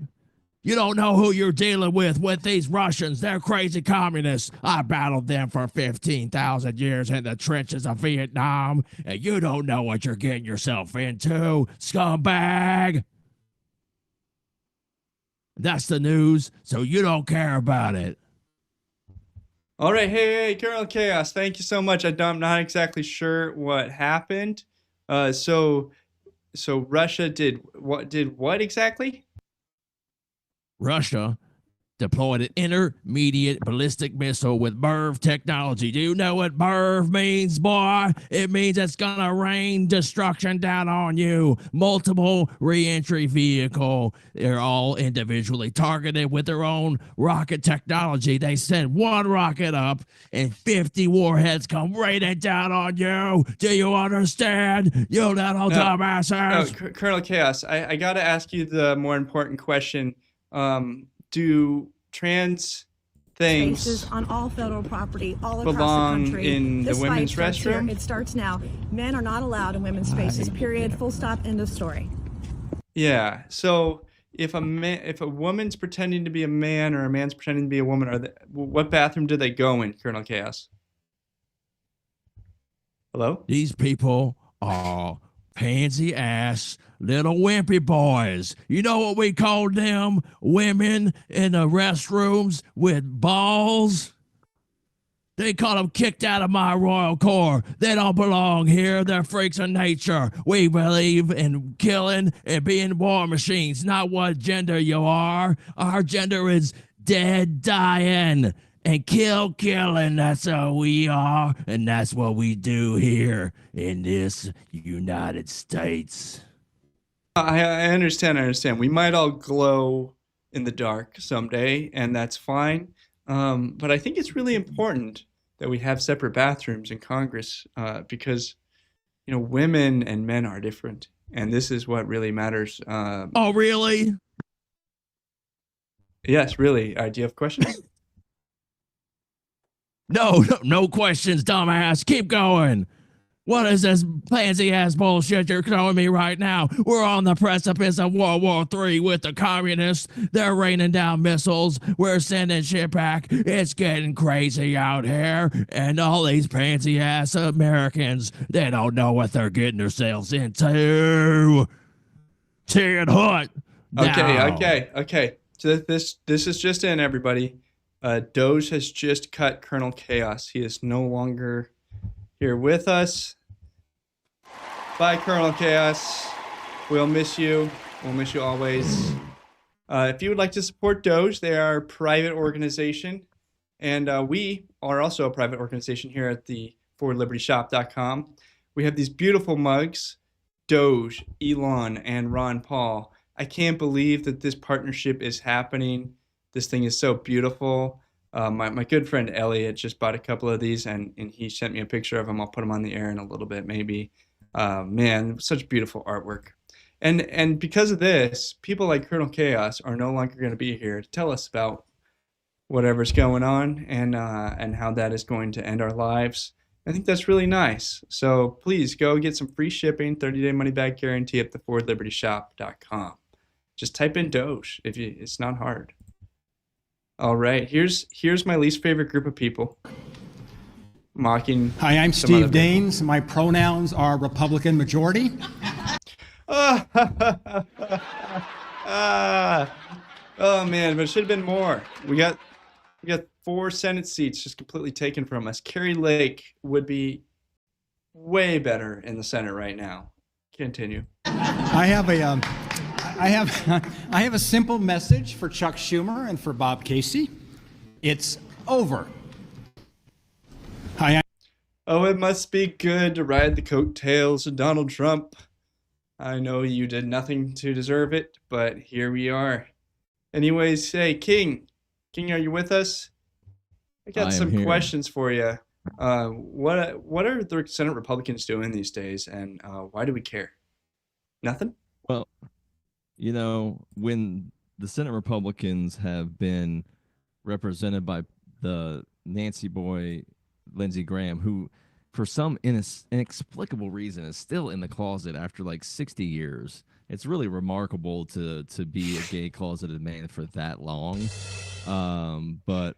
You don't know who you're dealing with these Russians. They're crazy communists. I battled them for 15,000 years in the trenches of Vietnam, and you don't know what you're getting yourself into, scumbag. That's the news, so you don't care about it.
All right, hey, Colonel Chaos, thank you so much. I'm not exactly sure what happened. So Russia did what exactly?
Russia deployed an intermediate ballistic missile with MIRV technology. Do you know what MIRV means, boy? It means it's gonna rain destruction down on you. Multiple re-entry vehicle. They're all individually targeted with their own rocket technology. They send one rocket up and 50 warheads come raining down on you. Do you understand? You little dumbasses.
No, Colonel Chaos, I gotta ask you the more important question. Do trans things
spaces on all federal property all across
belong
the country.
in the
This
women's
fight starts
restroom?
here. It starts now. Men are not allowed in women's spaces. Period. Full stop. End of story.
Yeah. So if a woman's pretending to be a man or a man's pretending to be a woman, what bathroom do they go in, Colonel Chaos? Hello?
These people are pansy ass little wimpy boys. You know what we call them? Women in the restrooms with balls? They call them kicked out of my royal corps. They don't belong here. They're freaks of nature. We believe in killing and being war machines, not what gender you are. Our gender is dead dying and killing. That's how we are, and that's what we do here in this United States.
I understand. We might all glow in the dark someday, and that's fine. But I think it's really important that we have separate bathrooms in Congress because, women and men are different, and this is what really matters.
Oh, really?
Yes, really. Do you have questions?
No questions, dumbass. Keep going. What is this pansy-ass bullshit you're throwing me right now? We're on the precipice of World War III with the communists. They're raining down missiles. We're sending shit back. It's getting crazy out here. And all these pansy-ass Americans, they don't know what they're getting themselves into. Tear it hot.
Okay. So this is just in, everybody. Doge has just cut Colonel Chaos. He is no longer here with us. Bye, Colonel Chaos. We'll miss you. We'll miss you always. If you would like to support Doge, they are a private organization. And we are also a private organization here at the ForwardLibertyShop.com. We have these beautiful mugs, Doge, Elon, and Ron Paul. I can't believe that this partnership is happening. This thing is so beautiful. My good friend Elliot just bought a couple of these, and he sent me a picture of them. I'll put them on the air in a little bit, maybe. Man, such beautiful artwork. And because of this, people like Colonel Chaos are no longer going to be here to tell us about whatever's going on and how that is going to end our lives. I think that's really nice. So please go get some free shipping, 30-day money-back guarantee at theforwardlibertyshop.com. Just type in Doge. It's not hard. All right, here's my least favorite group of people. Mocking.
Hi, I'm Steve Daines. My pronouns are Republican majority.
Oh man, but it should have been more. We got 4 Senate seats just completely taken from us. Carrie Lake would be way better in the Senate right now. Continue.
I have a simple message for Chuck Schumer and for Bob Casey. It's over. Hi.
Oh, it must be good to ride the coattails of Donald Trump. I know you did nothing to deserve it, but here we are. Anyways, hey, King, are you with us? I got some questions for you. What are the Senate Republicans doing these days, and why do we care? Nothing?
Well, when the Senate Republicans have been represented by the Nancy boy, Lindsey Graham, who for some inexplicable reason is still in the closet after like 60 years. It's really remarkable to be a gay closeted man for that long. But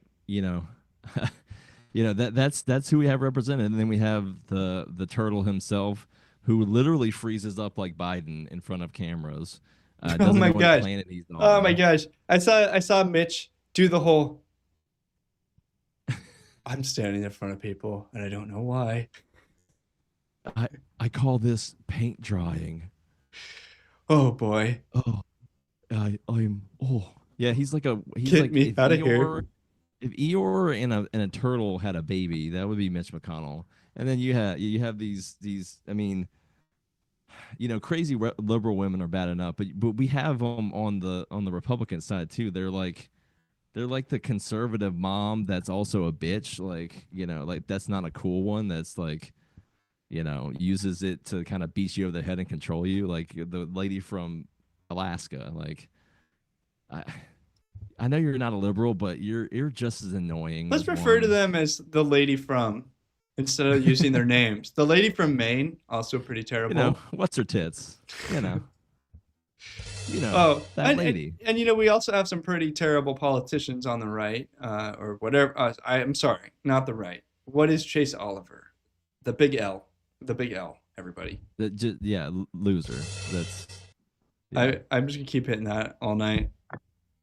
that's who we have represented. And then we have the turtle himself, who literally freezes up like Biden in front of cameras.
Oh my gosh! Oh my gosh! I saw Mitch do the whole. I'm standing in front of people, and I don't know why.
I call this paint drying.
Oh boy.
Oh, I'm Yeah, he's like
Get me out of here.
If Eeyore and a turtle had a baby, that would be Mitch McConnell. And then you have these I mean, crazy liberal women are bad enough, but we have them on the Republican side too. They're like the conservative mom that's also a bitch. Like, like that's not a cool one. That's like, uses it to kind of beat you over the head and control you. Like the lady from Alaska. Like, I know you're not a liberal, but you're just as annoying.
Let's refer to them as the lady from, instead of using their names. The lady from Maine, also pretty terrible.
What's her tits?
Oh,
that lady.
And we also have some pretty terrible politicians on the right, or whatever. I'm sorry, not the right. What is Chase Oliver? The big L. The big L, everybody.
Loser. That's.
Yeah. I'm just gonna keep hitting that all night.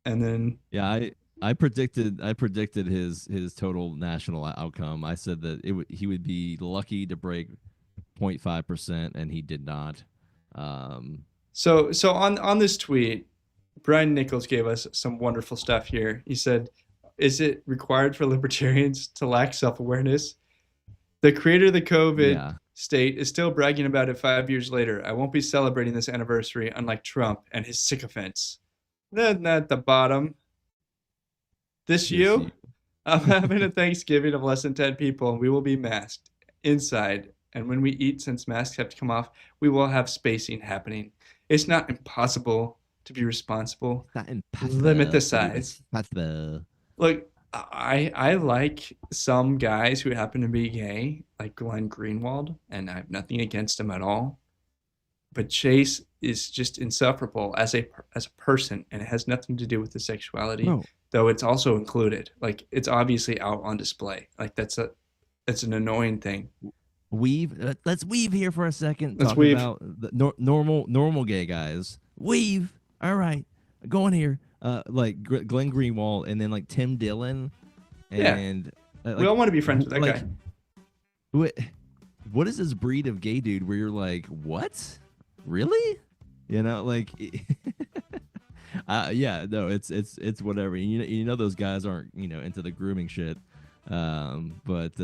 And then
I predicted his total national outcome. I said that he would be lucky to break 0.5%, and he did not.
So on this tweet, Brian Nichols gave us some wonderful stuff here. He said, "Is it required for libertarians to lack self-awareness? The creator of the COVID state is still bragging about it 5 years later. I won't be celebrating this anniversary, unlike Trump and his sycophants." Then at the bottom, this you? I'm having a Thanksgiving of less than 10 people, and we will be masked inside. And when we eat, since masks have to come off, we will have spacing happening. It's not impossible to be responsible. Limit the size. Look, I like some guys who happen to be gay, like Glenn Greenwald, and I have nothing against him at all. But Chase is just insufferable as a person, and it has nothing to do with the sexuality, though it's also included. Like, it's obviously out on display. Like, that's an annoying thing.
Weave. Let's weave here for a second.
Let's weave
about the normal gay guys. Weave. All right, going here. Like Glenn Greenwald, and then like Tim Dillon, and
we all want to be friends with that guy.
What is this breed of gay dude where you're like, what? Really? Like, it's whatever. Those guys aren't into the grooming shit. But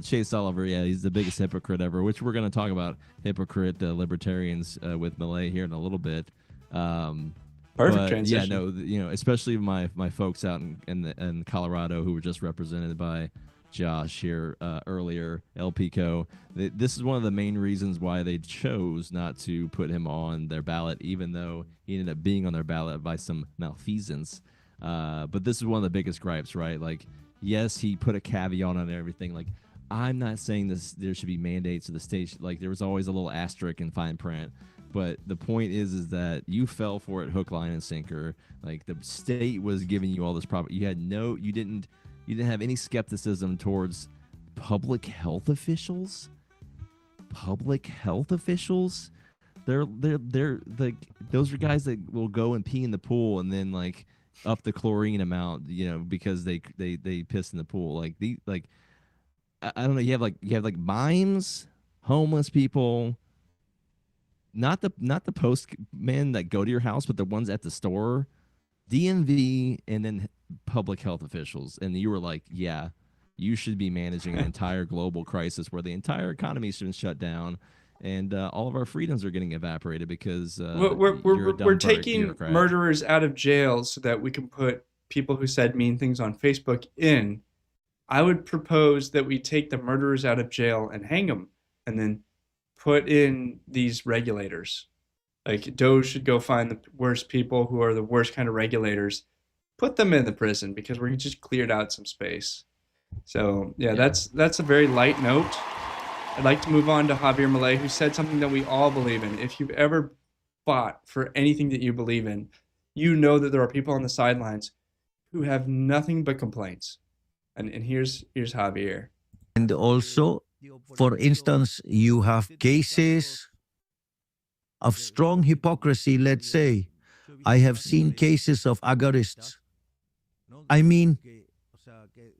Chase Oliver, he's the biggest hypocrite ever, which we're gonna talk about hypocrite libertarians with Malay here in a little bit.
Perfect transition.
Especially my folks out in Colorado who were just represented by Josh here earlier, El Pico. This is one of the main reasons why they chose not to put him on their ballot, even though he ended up being on their ballot by some malfeasance. But this is one of the biggest gripes, right? Like, yes, he put a caveat on everything. Like, I'm not saying there should be mandates of the state. Like, there was always a little asterisk in fine print. But the point is that you fell for it hook, line, and sinker. Like, the state was giving you all this property. You didn't have any skepticism towards public health officials. Public health officials? They're like, those are guys that will go and pee in the pool and then like up the chlorine amount, because they piss in the pool. I don't know. You have like mimes, homeless people, not the postmen that go to your house, but the ones at the store, DMV, and then public health officials. And you were like, yeah, you should be managing an entire global crisis where the entire economy should be shut down, and all of our freedoms are getting evaporated because
we're taking murderers out of jail so that we can put people who said mean things on Facebook in. I would propose that we take the murderers out of jail and hang them, and then put in these regulators. Like, Doge should go find the worst people who are the worst kind of regulators, put them in the prison, because we just cleared out some space. So that's a very light note. I'd like to move on to Javier Milei, who said something that we all believe in. If you've ever fought for anything that you believe in, you know that there are people on the sidelines who have nothing but complaints. And here's Javier.
And also, for instance, you have cases of strong hypocrisy, let's say. I have seen cases of agarists. I mean,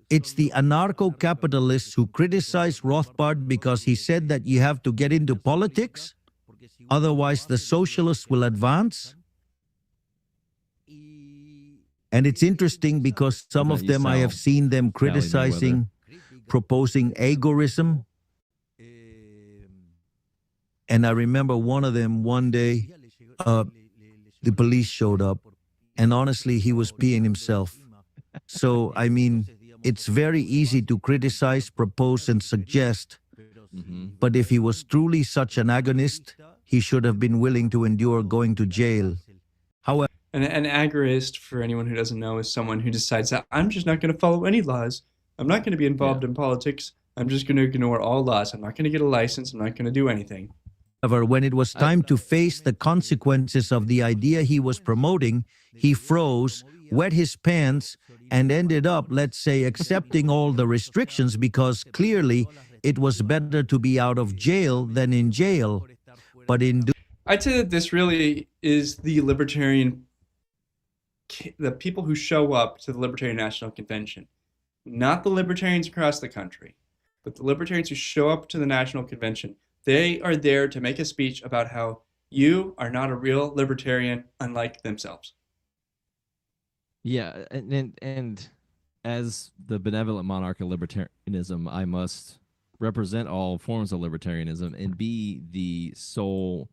it's the anarcho-capitalists who criticize Rothbard because he said that you have to get into politics, otherwise the socialists will advance. And it's interesting because some of them I have seen them
Cali Mayweather.
criticizing, proposing agorism. And I remember one of them one day, the police showed up, and honestly, he was peeing himself. So, I mean, it's very easy to criticize, propose, and suggest. But if he was truly such an agonist, he should have been willing to endure going to jail. However,
An agorist, for anyone who doesn't know, is someone who decides that I'm just not going to follow any laws. I'm not going to be involved in politics. I'm just going to ignore all laws. I'm not going to get a license. I'm not going to do anything.
when it was time to face the consequences of the idea he was promoting, he froze, wet his pants, and ended up, let's say, accepting all the restrictions because clearly it was better to be out of jail than in jail. But
I'd say that this really is the people who show up to the Libertarian National Convention, not the libertarians across the country, but the libertarians who show up to the National Convention. They are there to make a speech about how you are not a real libertarian, unlike themselves.
Yeah, and as the benevolent monarch of libertarianism, I must represent all forms of libertarianism and be the sole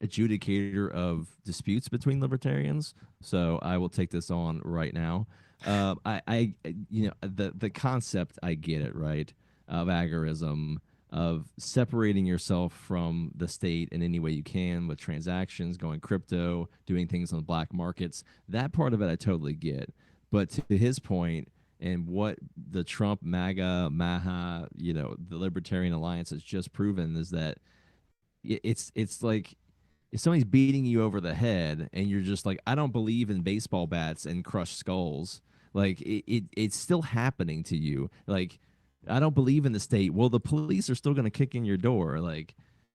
adjudicator of disputes between libertarians. So I will take this on right now. The concept, I get it, right, of agorism, of separating yourself from the state in any way you can with transactions, going crypto, doing things on the black markets. That part of it I totally get. But to his point, and what the Trump, MAGA, MAHA, the Libertarian Alliance has just proven is that it's like if somebody's beating you over the head and you're just like, I don't believe in baseball bats and crushed skulls. Like it's still happening to you. Like, I don't believe in the state. Well, the police are still going to kick in your door. Like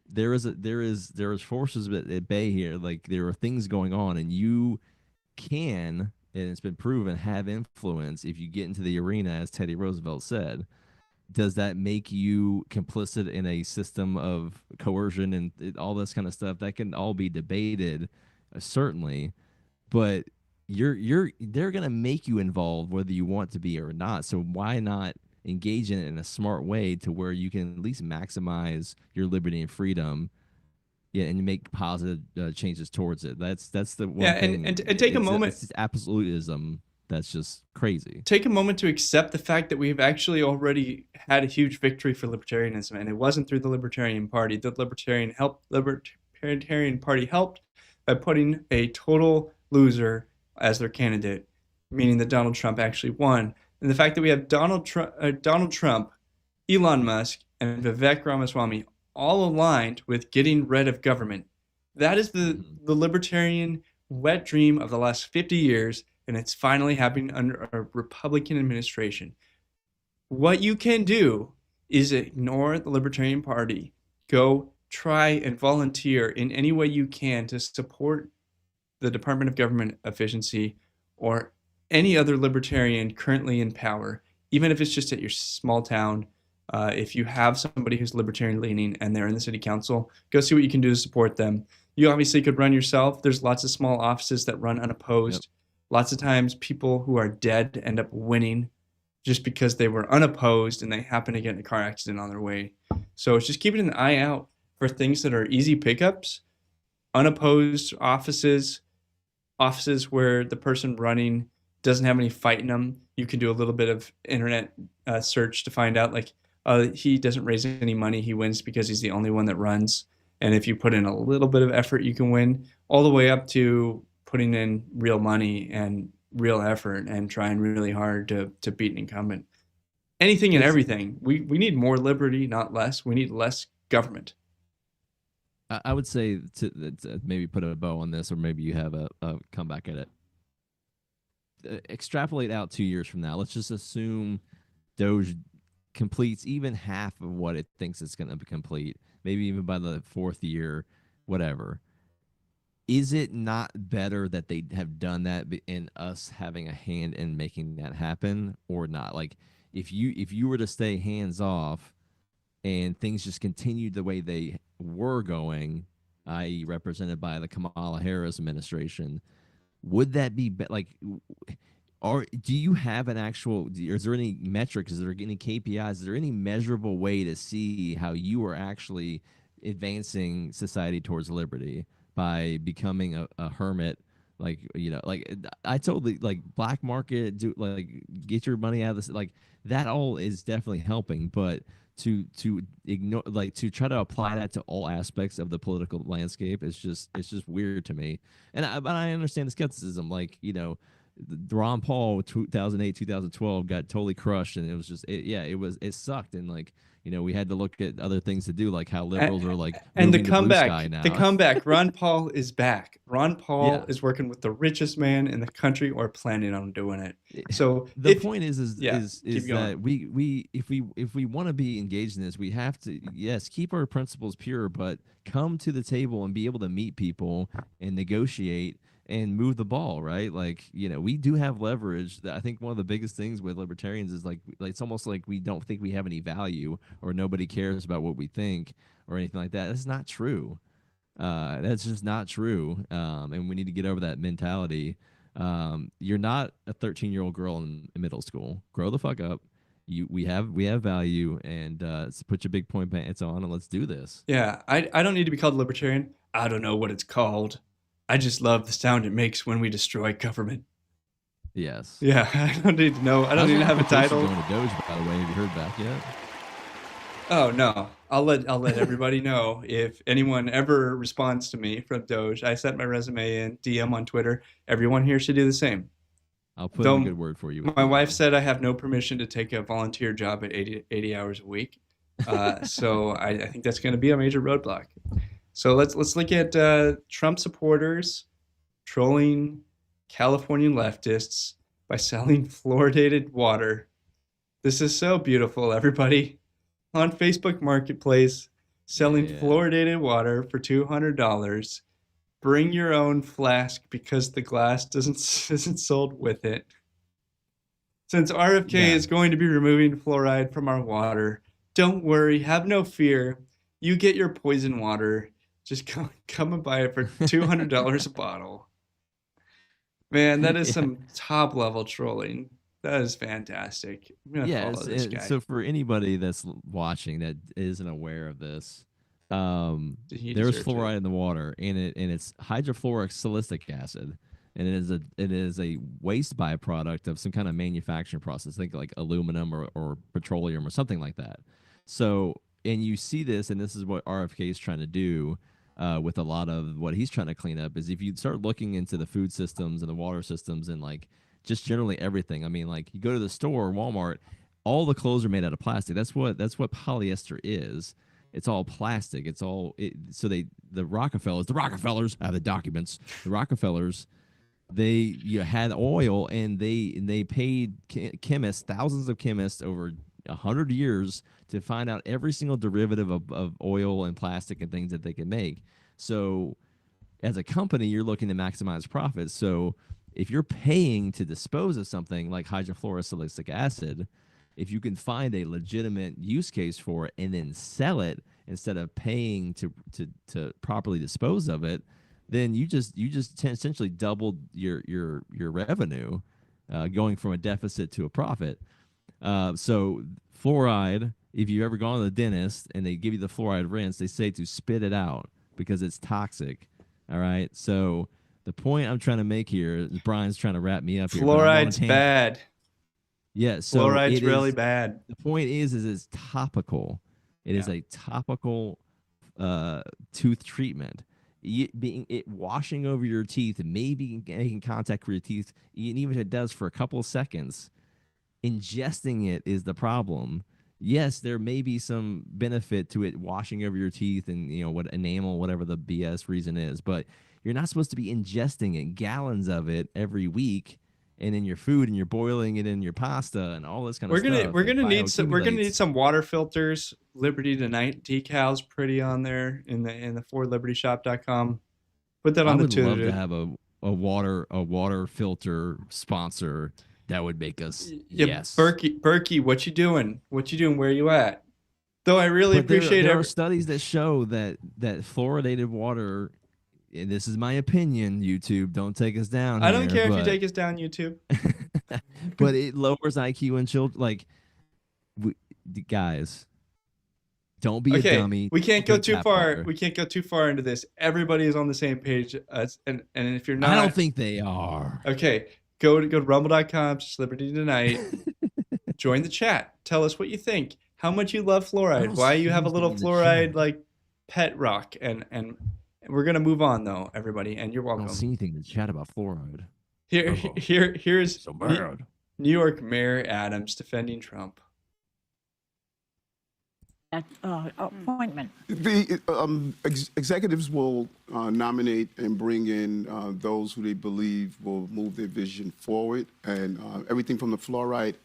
there is forces at bay here. Like there are things going on, and you can, and it's been proven, have influence if you get into the arena, as Teddy Roosevelt said. Does that make you complicit in a system of coercion and all this kind of stuff? That can all be debated, certainly, but they're going to make you involved whether you want to be or not. So why not engage in it in a smart way to where you can at least maximize your liberty and freedom, and make positive changes towards it. That's the one thing.
And take a moment.
It's absolutism that's just crazy.
Take a moment to accept the fact that we've actually already had a huge victory for libertarianism, and it wasn't through the Libertarian Party. The Libertarian Party helped by putting a total loser as their candidate, meaning that Donald Trump actually won. And the fact that we have Donald Trump, Elon Musk, and Vivek Ramaswamy all aligned with getting rid of government, that is the libertarian wet dream of the last 50 years, and it's finally happening under a Republican administration. What you can do is ignore the Libertarian Party. Go try and volunteer in any way you can to support the Department of Government Efficiency or any other libertarian currently in power, even if it's just at your small town. If you have somebody who's libertarian leaning and they're in the city council, go see what you can do to support them. You obviously could run yourself. There's lots of small offices that run unopposed. Yep. Lots of times people who are dead end up winning just because they were unopposed and they happen to get in a car accident on their way. So it's just keeping an eye out for things that are easy pickups, unopposed offices where the person running doesn't have any fight in them. You can do a little bit of internet search to find out, like, he doesn't raise any money. He wins because he's the only one that runs. And if you put in a little bit of effort, you can win, all the way up to putting in real money and real effort and trying really hard to beat an incumbent. Anything and everything. We need more liberty, not less. We need less government.
I would say to maybe put a bow on this, or maybe you have a comeback at it. Extrapolate out 2 years from now. Let's just assume Doge completes even half of what it thinks it's going to complete, maybe even by the fourth year, whatever. Is it not better that they have done that and us having a hand in making that happen, or not? Like, if you were to stay hands off and things just continued the way they were going, i.e. represented by the Kamala Harris administration, would that be like? Or do you have an actual? Is there any metrics? Is there any KPIs? Is there any measurable way to see how you are actually advancing society towards liberty by becoming a hermit? Like, like I totally like black market, do like get your money out of this. Like that all is definitely helping, but to ignore, like to try to apply that to all aspects of the political landscape is just weird to me. And but I understand the skepticism. Like, Ron Paul 2008 2012 got totally crushed, and it was just it sucked, and like we had to look at other things to do, like how liberals are like
and the
moving to blue sky
comeback,
now.
Ron Paul is back. Ron Paul is working with the richest man in the country, or planning on doing it. So
the point is
keep going.
that we if we want to be engaged in this, we have to keep our principles pure, but come to the table and be able to meet people and negotiate and move the ball, right? Like, we do have leverage. I think one of the biggest things with libertarians is like it's almost like we don't think we have any value, or nobody cares about what we think or anything like that. That's not true. That's just not true. And we need to get over that mentality. You're not a 13-year-old girl in middle school. Grow the fuck up. We have value, and put your big point pants on and let's do this.
Yeah, I don't need to be called a libertarian. I don't know what it's called. I just love the sound it makes when we destroy government.
Yes.
Yeah, I don't need to know. I don't need to have a title.
Going to Doge, by the way. Have you heard back yet?
Oh no, I'll let everybody know if anyone ever responds to me from Doge. I sent my resume in, DM on Twitter. Everyone here should do the same.
I'll put in a good word for you.
My wife said I have no permission to take a volunteer job at 80 hours a week. So I think that's going to be a major roadblock. So let's look at Trump supporters trolling Californian leftists by selling fluoridated water. This is so beautiful, everybody. On Facebook Marketplace, selling fluoridated water for $200. Bring your own flask because the glass isn't sold with it. Since RFK is going to be removing fluoride from our water, don't worry, have no fear. You get your poison water. Just come and buy it for $200 a bottle. Man, that is some top level trolling. That is fantastic. I'm gonna follow this guy.
So for anybody that's watching that isn't aware of this, there's fluoride in the water, and it's hydrofluoric silicic acid, and it is a waste byproduct of some kind of manufacturing process. Think like aluminum or petroleum or something like that. So, and you see this, and this is what RFK is trying to do. With a lot of what he's trying to clean up is if you start looking into the food systems and the water systems and like just generally everything. I mean, like you go to the store, Walmart, all the clothes are made out of plastic. That's what polyester is. It's all plastic. It's all the Rockefellers have the documents. The Rockefellers, they had oil, and they paid chemists, thousands of chemists over 100 years to find out every single derivative of oil and plastic and things that they can make. So as a company, you're looking to maximize profits. So if you're paying to dispose of something like hydrofluorosilicic acid, if you can find a legitimate use case for it and then sell it instead of paying to properly dispose of it, then you just essentially doubled your revenue, going from a deficit to a profit. So fluoride, if you've ever gone to the dentist and they give you the fluoride rinse, they say to spit it out because it's toxic. All right. So the point I'm trying to make here is Brian's trying to wrap me up here.
Fluoride's bad.
Yeah. So
fluoride's really bad.
The point is it's topical. It is a topical tooth treatment. Washing over your teeth, maybe making contact with your teeth, and even if it does for a couple of seconds, ingesting it is the problem. Yes, there may be some benefit to it washing over your teeth and what enamel, whatever the BS reason is, but you're not supposed to be ingesting it, gallons of it every week, and in your food, and you're boiling it in your pasta and all this kind of stuff.
We're gonna need some water filters. Liberty Tonight decals pretty on there in the forlibertyshop.com. Put that on the Twitter.
I would love to have a water filter sponsor. That would make us yes.
Berkey, what you doing? Where you at? Though I really appreciate
there are studies that show that fluoridated water and this is my opinion, YouTube, don't take us down
I don't
here,
care if you take us down, YouTube.
but it lowers IQ in children. Like, guys, don't be a dummy.
We can't go
Drink
too
tap
far.
water.
We can't go too far into this. Everybody is on the same page. And if you're not,
I don't think they are.
Okay, go to rumble.com/Liberty Tonight. Join the chat. Tell us what you think. How much you love fluoride. Why you have a little fluoride like pet rock. And we're gonna move on though, everybody. And you're welcome.
I don't see anything to chat about fluoride.
Here's
so bad.
New York Mayor Adams defending Trump.
Appointment.
The executives will nominate and bring in those who they believe will move their vision forward. And everything from the fluoride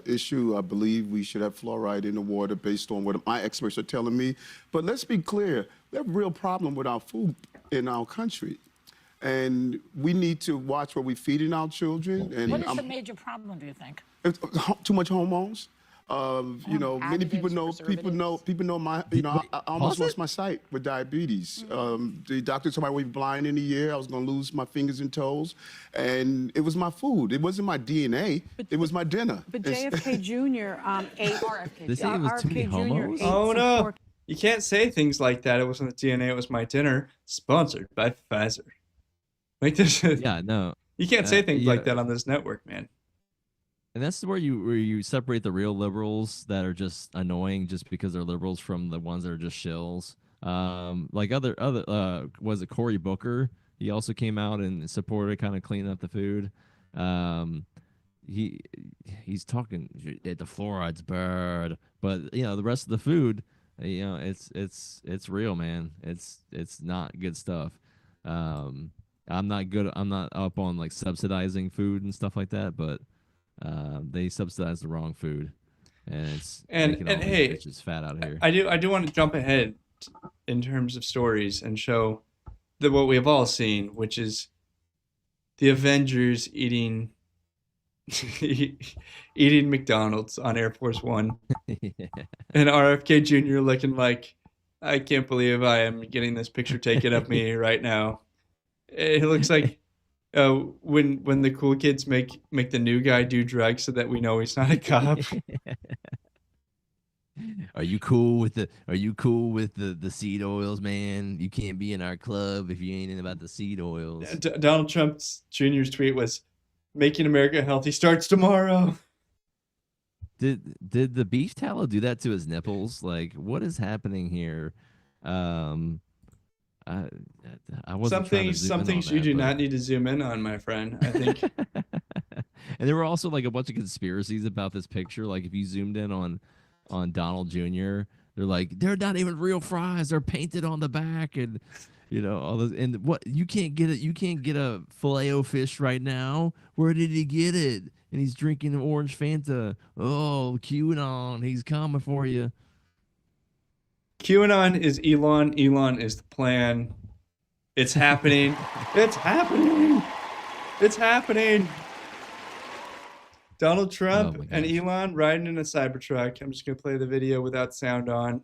issue, I believe we should have fluoride in the water based on what my experts are telling me. But let's be clear, we have a real problem with our food in our country. And we need to watch what we're feeding our children. And
What is the major problem, do you think?
too much hormones. Many people know my, I almost lost my sight with diabetes. The doctor told me I would be blind in a year. I was going to lose my fingers and toes. And it was my food. It wasn't my DNA. It was my dinner.
But JFK Jr. ate
They say it was too many homos?
Oh no. You can't say things like that. It wasn't the DNA, it was my dinner. Sponsored by Pfizer. Like this.
Yeah, no.
You can't say things like that on this network, man.
And that's where you separate the real liberals that are just annoying just because they're liberals from the ones that are just shills. Like was it Cory Booker? He also came out and supported kind of cleaning up the food. He's talking the fluoride's bad, but the rest of the food, it's real, man. It's not good stuff. I'm not up on like subsidizing food and stuff like that, but they subsidize the wrong food, and it's making all these
hey,
bitches fat out here.
I do want to jump ahead in terms of stories and show that what we have all seen, which is the Avengers eating McDonald's on Air Force One, and RFK Jr. looking like, I can't believe I am getting this picture taken of me right now. It looks like when the cool kids make the new guy do drugs so that we know he's not a cop.
Are you cool with the seed oils, man? You can't be in our club if you ain't in about the seed oils.
Donald Trump Jr.'s tweet was, "Making America healthy starts tomorrow."
Did the beef tallow do that to his nipples? Like, what is happening here? I wasn't
some things you do not need to zoom in on, my friend. I think.
And there were also like a bunch of conspiracies about this picture. Like if you zoomed in on Donald Jr., they're like, they're not even real fries. They're painted on the back, and all this. And what you can't get it. You can't get a Filet-O-Fish right now. Where did he get it? And he's drinking an orange Fanta. Oh, QAnon, he's coming for you.
QAnon is Elon. Elon is the plan. It's happening. It's happening. It's happening. Donald Trump and Elon riding in a Cybertruck. I'm just gonna play the video without sound on.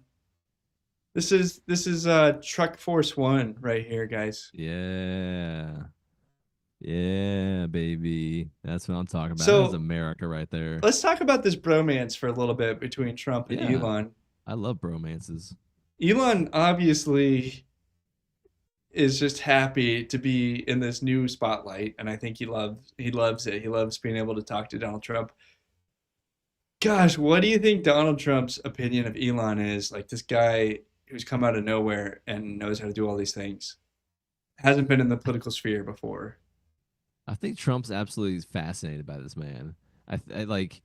This is Truck Force One right here, guys.
Yeah, baby. That's what I'm talking about.
So,
That's America right there.
Let's talk about this bromance for a little bit between Trump and Elon.
I love bromances.
Elon obviously is just happy to be in this new spotlight, and I think he loves it. He loves being able to talk to Donald Trump. Gosh, what do you think Donald Trump's opinion of Elon is? Like, this guy who's come out of nowhere and knows how to do all these things. Hasn't been in the political sphere before.
I think Trump's absolutely fascinated by this man. I like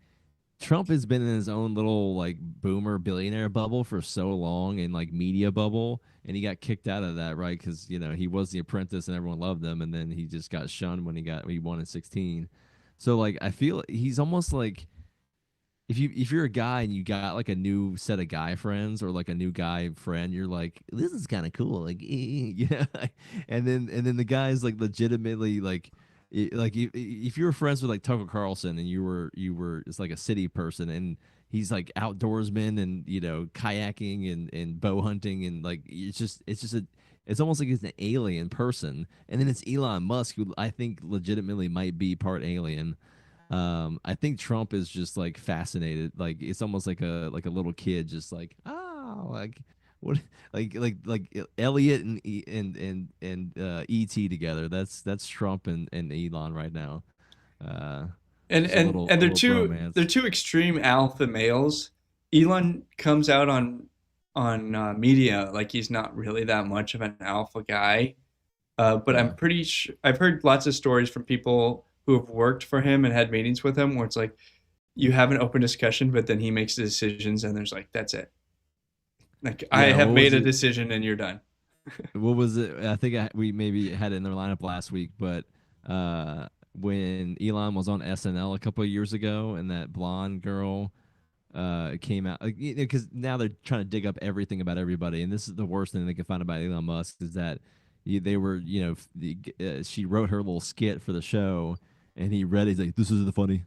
Trump has been in his own little like boomer billionaire bubble for so long, and like media bubble, and he got kicked out of that, right? Because he was The Apprentice and everyone loved him, and then he just got shunned when he won in 2016. So like I feel he's almost like if you're a guy and you got like a new set of guy friends or like a new guy friend, you're like, this is kind of cool, like yeah, and then the guy's like legitimately like. Like if you were friends with like Tucker Carlson and you were it's like a city person and he's like outdoorsman and kayaking and bow hunting and like it's just It's almost like it's an alien person, and then it's Elon Musk, who I think legitimately might be part alien. I think Trump is just like fascinated. Like it's almost like a little kid, just like like what like Elliot and ET together. That's Trump and Elon right now.
And
Just a
and
little
and
a little bromance.
they're two extreme alpha males. Elon comes out on media like he's not really that much of an alpha guy. But I'm pretty sure I've heard lots of stories from people who have worked for him and had meetings with him where it's like you have an open discussion, but then he makes the decisions and there's like, that's it. Like I
Yeah,
have
what
made
was
a
it?
decision and you're done.
What was it? I think we maybe had it in their lineup last week, but when Elon was on SNL a couple of years ago, and that blonde girl came out, because now they're trying to dig up everything about everybody, and this is the worst thing they can find about Elon Musk is that they were, she wrote her little skit for the show, and he read it. He's like, "This isn't funny."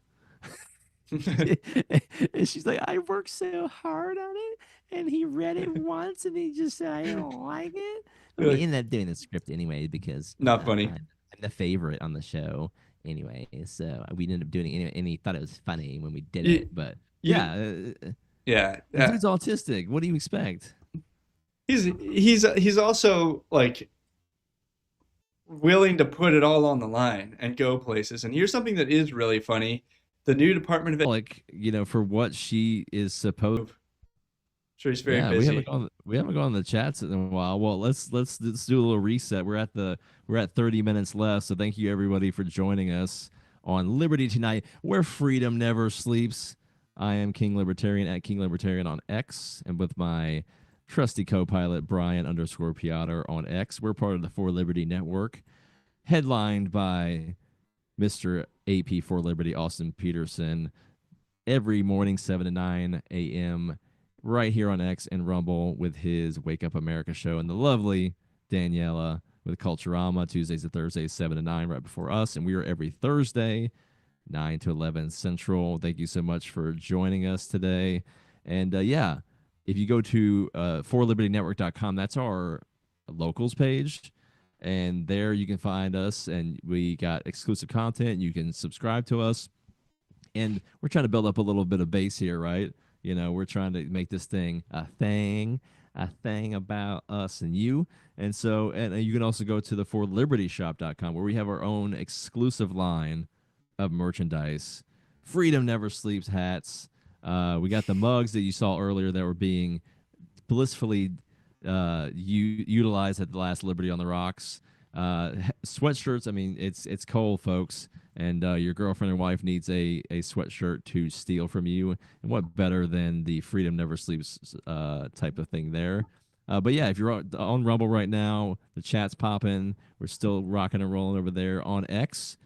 And she's like, "I worked so hard on it, and he read it once, and he just said I don't like it." But we
Really?
ended up doing the script anyway because
Not funny.
I'm the favorite on the show anyway. So we ended up doing it anyway, and he thought it was funny when we did it. But yeah,
yeah,
the dude's autistic. What do you expect?
He's also like willing to put it all on the line and go places. And here's something that is really funny: the new Department of
Like, for what she is supposed.
Sure, he's very
Yeah,
busy.
we haven't gone on the chats in a while. Well, let's do a little reset. We're at 30 minutes left, so thank you everybody for joining us on Liberty Tonight, where freedom never sleeps. I am King Libertarian at King Libertarian on X, and with my trusty co-pilot Brian_Piotr on X. We're part of the For Liberty Network, headlined by Mr. AP for Liberty Austin Peterson, every morning 7 to 9 a.m. right here on X and Rumble with his Wake Up America show, and the lovely Daniela with Culturama Tuesdays and Thursdays 7 to 9 right before us, and we are every Thursday 9 to 11 Central. Thank you so much for joining us today. And yeah, if you go to forlibertynetwork.com, that's our locals page, and there you can find us, and we got exclusive content. You can subscribe to us, and we're trying to build up a little bit of base here, right? We're trying to make this thing a thing about us and you. And so, and you can also go to the forlibertyshop.com, where we have our own exclusive line of merchandise. Freedom Never Sleeps hats. We got the mugs that you saw earlier that were being blissfully utilized at the last Liberty on the Rocks. Sweatshirts. I mean, it's cold, folks, and your girlfriend or wife needs a sweatshirt to steal from you. And what better than the Freedom Never Sleeps type of thing there? But yeah, if you're on Rumble right now, the chat's popping. We're still rocking and rolling over there on X.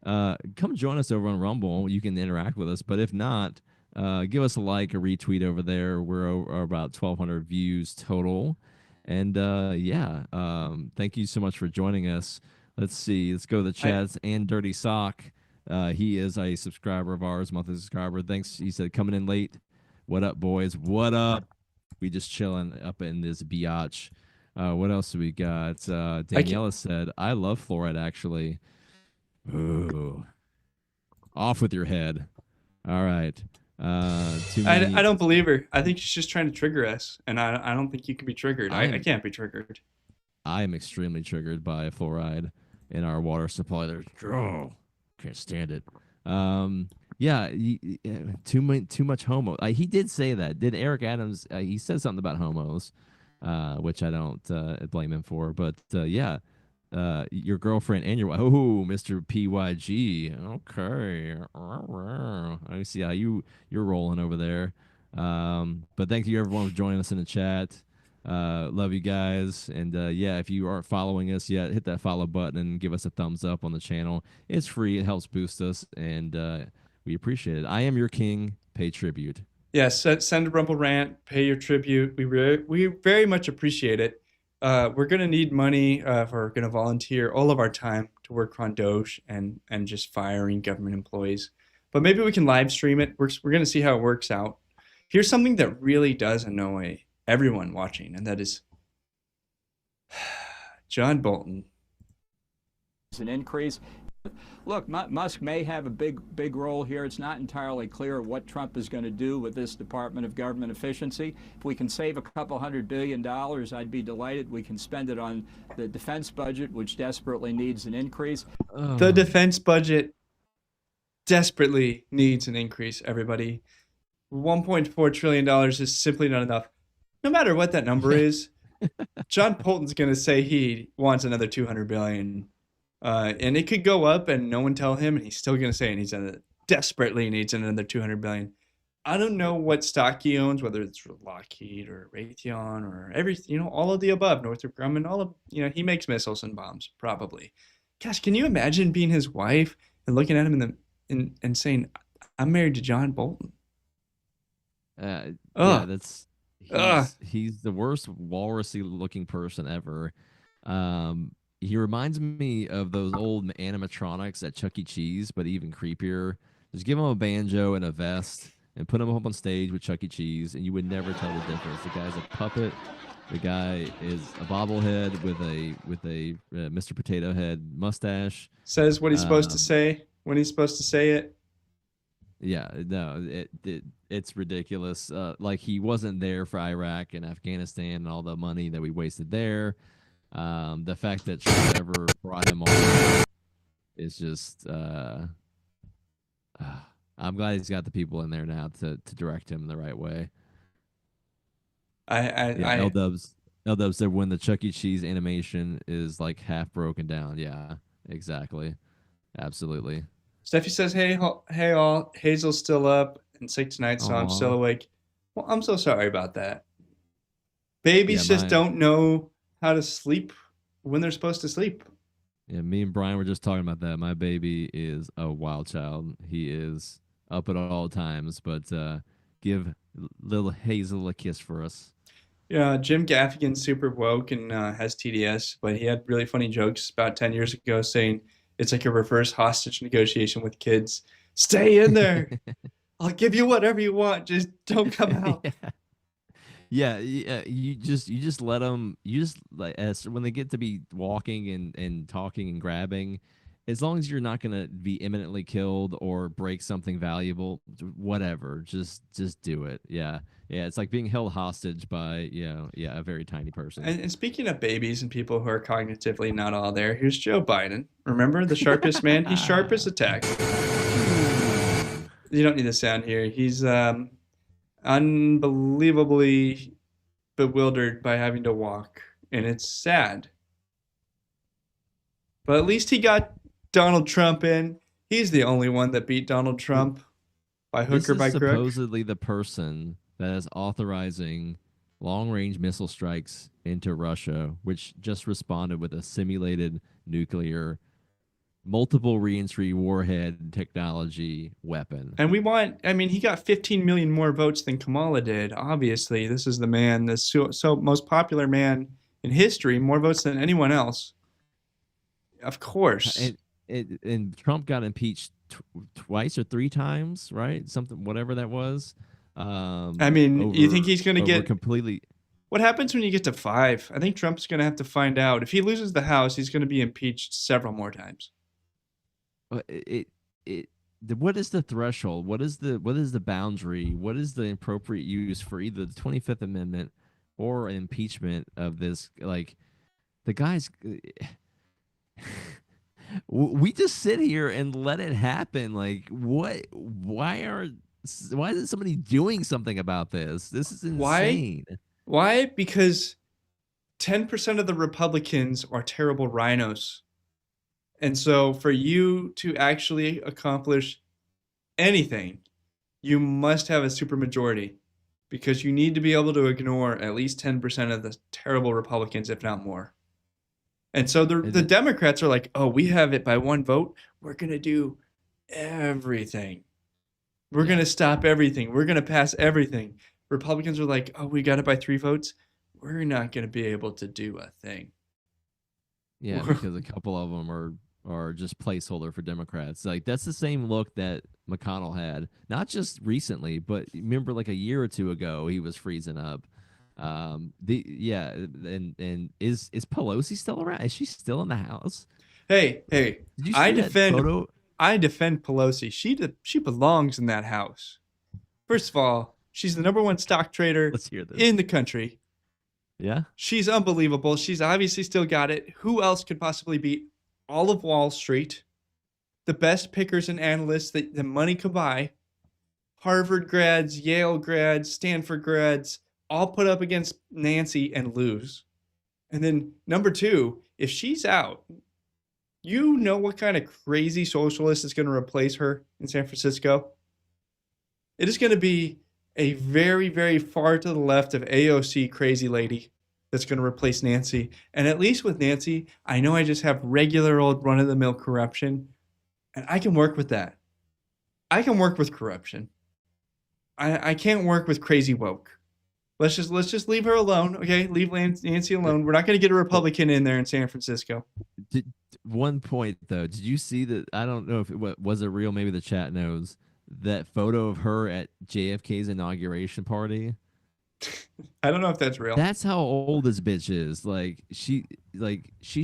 Come join us over on Rumble. You can interact with us. But if not, give us a like, a retweet over there. We're about 1,200 views total. And yeah, thank you so much for joining us. Let's see. Let's go to the chats. And Dirty Sock. He is a subscriber of ours, monthly subscriber. Thanks. He said, coming in late. What up, boys? What up? We just chilling up in this biatch. What else do we got? Daniela said, I love fluoride, actually. Ooh. Off with your head. All right.
I don't believe her. I think she's just trying to trigger us, and I don't think you can be triggered. I can't be triggered.
I am extremely triggered by fluoride in our water supply. Can't stand it. Yeah, too much homo. He did say that. Did Eric Adams? He said something about homos, which I don't blame him for. But yeah, your girlfriend and your wife. Oh, Mr. PYG. Okay, I see how you're rolling over there. But thank you everyone for joining us in the chat. Love you guys, and yeah, if you aren't following us yet, hit that follow button and give us a thumbs up on the channel. It's free. It helps boost us, and we appreciate it. I am your king. Pay tribute.
Yes, send a Rumble rant. Pay your tribute. We very much appreciate it. We're gonna need money. We're gonna volunteer all of our time to work on Doge and just firing government employees. But maybe we can live stream it. We're gonna see how it works out. Here's something that really does annoy everyone watching, and that is John Bolton.
An increase. Look, Musk may have a big role here. It's not entirely clear what Trump is going to do with this Department of Government Efficiency. If we can save a couple $100 billion, I'd be delighted. We can spend it on the defense budget, which desperately needs an increase.
The defense budget desperately needs an increase, everybody. $1.4 trillion is simply not enough. No matter what that number is, John Bolton's going to say he wants another $200 billion. And it could go up and no one tell him, and he's still going to say it desperately needs another $200 billion. I don't know what stock he owns, whether it's Lockheed or Raytheon or everything, all of the above, Northrop Grumman, all of, he makes missiles and bombs, probably. Gosh, can you imagine being his wife and looking at him and saying, I'm married to John Bolton?
Yeah, he's the worst walrusy looking person ever. He reminds me of those old animatronics at Chuck E. Cheese, but even creepier. Just give him a banjo and a vest and put him up on stage with Chuck E. Cheese, and you would never tell the difference. The guy's a puppet. The guy is a bobblehead with a Mr. Potato Head mustache.
Says what he's supposed to say when he's supposed to say it.
Yeah, no, it's ridiculous. Like he wasn't there for Iraq and Afghanistan and all the money that we wasted there. The fact that Trump ever brought him on is just. I'm glad he's got the people in there now to direct him the right way. L-Dubs said when the Chuck E. Cheese animation is like half broken down. Yeah, exactly, absolutely.
Steffi says, hey all, Hazel's still up and sick tonight, so I'm still awake. Well, I'm so sorry about that. Babies just don't know how to sleep when they're supposed to sleep.
Yeah, me and Brian were just talking about that. My baby is a wild child. He is up at all times, but give little Hazel a kiss for us.
Yeah, Jim Gaffigan's super woke and has TDS, but he had really funny jokes about 10 years ago saying it's like a reverse hostage negotiation with kids. Stay in there. I'll give you whatever you want. Just don't come out.
Yeah, you just let them. You just when they get to be walking and talking and grabbing, as long as you're not gonna be imminently killed or break something valuable, whatever, just do it. Yeah, it's like being held hostage by a very tiny person.
And speaking of babies and people who are cognitively not all there, here's Joe Biden. Remember the sharpest man? He's sharp as a tack. You don't need the sound here. He's unbelievably bewildered by having to walk, and it's sad. But at least he got Donald Trump in. He's the only one that beat Donald Trump by hook or by crook.
This is supposedly the person that is authorizing long-range missile strikes into Russia, which just responded with a simulated nuclear multiple reentry warhead technology weapon.
And he got 15 million more votes than Kamala did. Obviously, this is the man, the so most popular man in history, more votes than anyone else. Of course.
And Trump got impeached twice or three times, right? Something, whatever that was.
You think he's going to get
completely?
What happens when you get to 5? I think Trump's going to have to find out. If he loses the House, he's going to be impeached several more times.
What is the threshold? What is the boundary? What is the appropriate use for either the 25th Amendment or impeachment of this? Like, the guys, we just sit here and let it happen. Like, what? Why isn't somebody doing something about this? This is insane.
Why? Because 10% of the Republicans are terrible rhinos. And so for you to actually accomplish anything, you must have a supermajority, because you need to be able to ignore at least 10% of the terrible Republicans, if not more. And so the Democrats are like, oh, we have it by 1 vote. We're going to do everything. We're going to stop everything. We're going to pass everything. Republicans are like, oh, we got it by 3 votes. We're not going to be able to do a thing.
Yeah, because a couple of them are just placeholder for Democrats. Like, that's the same look that McConnell had, not just recently, but remember like a year or 2 ago, he was freezing up. And is Pelosi still around? Is she still in the house?
Hey,
Did you
I
see that
defend
photo?
I defend Pelosi. She belongs in that house. First of all, she's the number one stock trader
Let's hear this.
in the country.
Yeah.
She's unbelievable. She's obviously still got it. Who else could possibly beat all of Wall Street? The best pickers and analysts that the money could buy. Harvard grads, Yale grads, Stanford grads, all put up against Nancy and lose. And then number two, if she's out, you know what kind of crazy socialist is going to replace her in San Francisco? It is going to be a very, very far to the left of AOC crazy lady that's going to replace Nancy. And at least with Nancy, I know I just have regular old run-of-the-mill corruption, and I can work with that. I can work with corruption. I can't work with crazy woke. Let's just leave her alone, okay? Leave Nancy alone. We're not going to get a Republican in there in San Francisco.
One point though, did you see that? I don't know if it was it real. Maybe the chat knows that photo of her at JFK's inauguration party.
I don't know if that's real.
That's how old this bitch is. She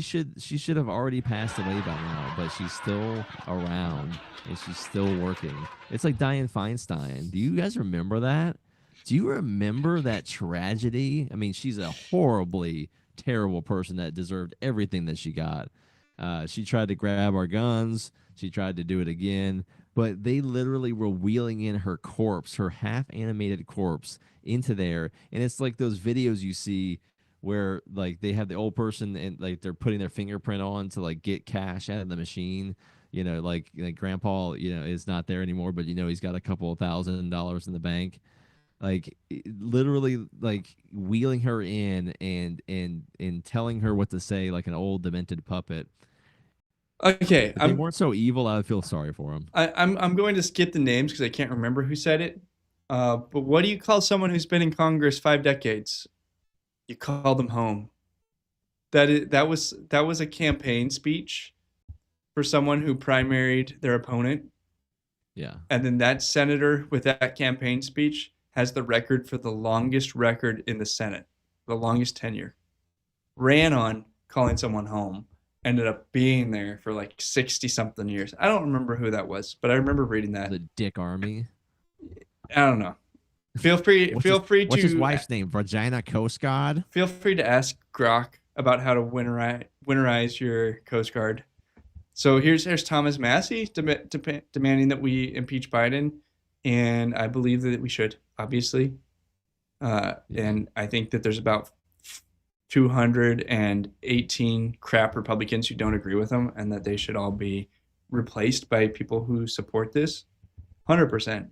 should have already passed away by now, but she's still around and she's still working. It's like Dianne Feinstein. Do you guys remember that? Do you remember that tragedy? I mean, she's a horribly terrible person that deserved everything that she got. She tried to grab our guns. She tried to do it again. But they literally were wheeling in her corpse, her half-animated corpse, into there. And it's like those videos you see where, like, they have the old person and, like, they're putting their fingerprint on to, like, get cash out of the machine. You know, like grandpa, is not there anymore, but, he's got a couple of $1,000 in the bank. Like, literally, like, wheeling her in and telling her what to say like an old demented puppet.
Okay,
if they weren't so evil, I would feel sorry for them.
I'm going to skip the names because I can't remember who said it. But what do you call someone who's been in Congress 5 decades? You call them home. That was a campaign speech for someone who primaried their opponent.
Yeah.
And then that senator with that campaign speech has the record for the longest record in the Senate, the longest tenure. Ran on calling someone home. Ended up being there for like 60-something years. I don't remember who that was, but I remember reading that.
The Dick Army?
I don't know. Feel free
What's
to...
What's his wife's name? Vagina Coast Guard?
Feel free to ask Grok about how to winterize your Coast Guard. So here's Thomas Massey demanding that we impeach Biden, and I believe that we should, obviously. And I think that there's about 218 crap Republicans who don't agree with them, and that they should all be replaced by people who support this. 100%.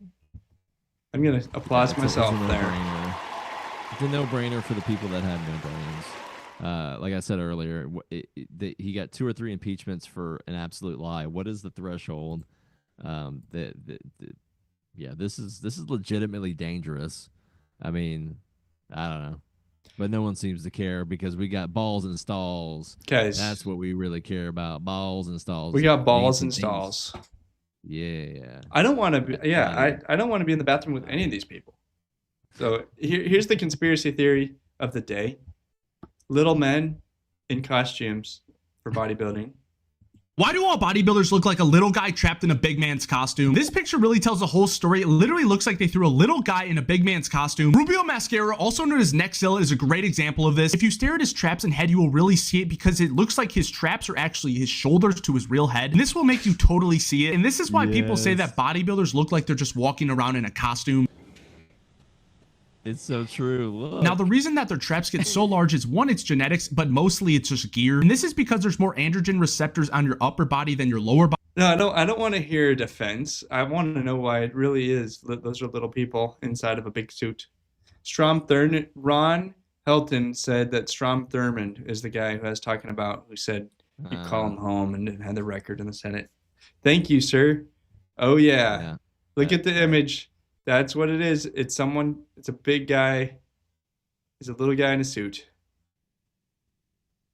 I'm going to applaud myself there.
It's a no-brainer for the people that have no brains. Like I said earlier, he got 2 or 3 impeachments for an absolute lie. What is the threshold? This is legitimately dangerous. I mean, I don't know. But no one seems to care because we got balls and stalls.
Guys.
That's what we really care about. Balls and stalls.
We got balls and stalls.
Yeah.
I don't want to be I don't want to be in the bathroom with any of these people. So here's the conspiracy theory of the day. Little men in costumes for bodybuilding.
Why do all bodybuilders look like a little guy trapped in a big man's costume? This picture really tells the whole story. It literally looks like they threw a little guy in a big man's costume. Rubio Mascara, also known as Nexzilla, is a great example of this. If you stare at his traps and head, you will really see it because it looks like his traps are actually his shoulders to his real head. And this will make you totally see it. And this is why people say that bodybuilders look like they're just walking around in a costume.
It's so true. Look.
Now, the reason that their traps get so large is, one, it's genetics, but mostly it's just gear. And this is because there's more androgen receptors on your upper body than your lower body.
No, I don't want to hear a defense. I want to know why it really is. Those are little people inside of a big suit. Ron Helton said that Strom Thurmond is the guy who I was talking about, who said you call him home and had the record in the Senate. Thank you, sir. Oh, yeah. Look at the image. That's what it is. It's a big guy. He's a little guy in a suit.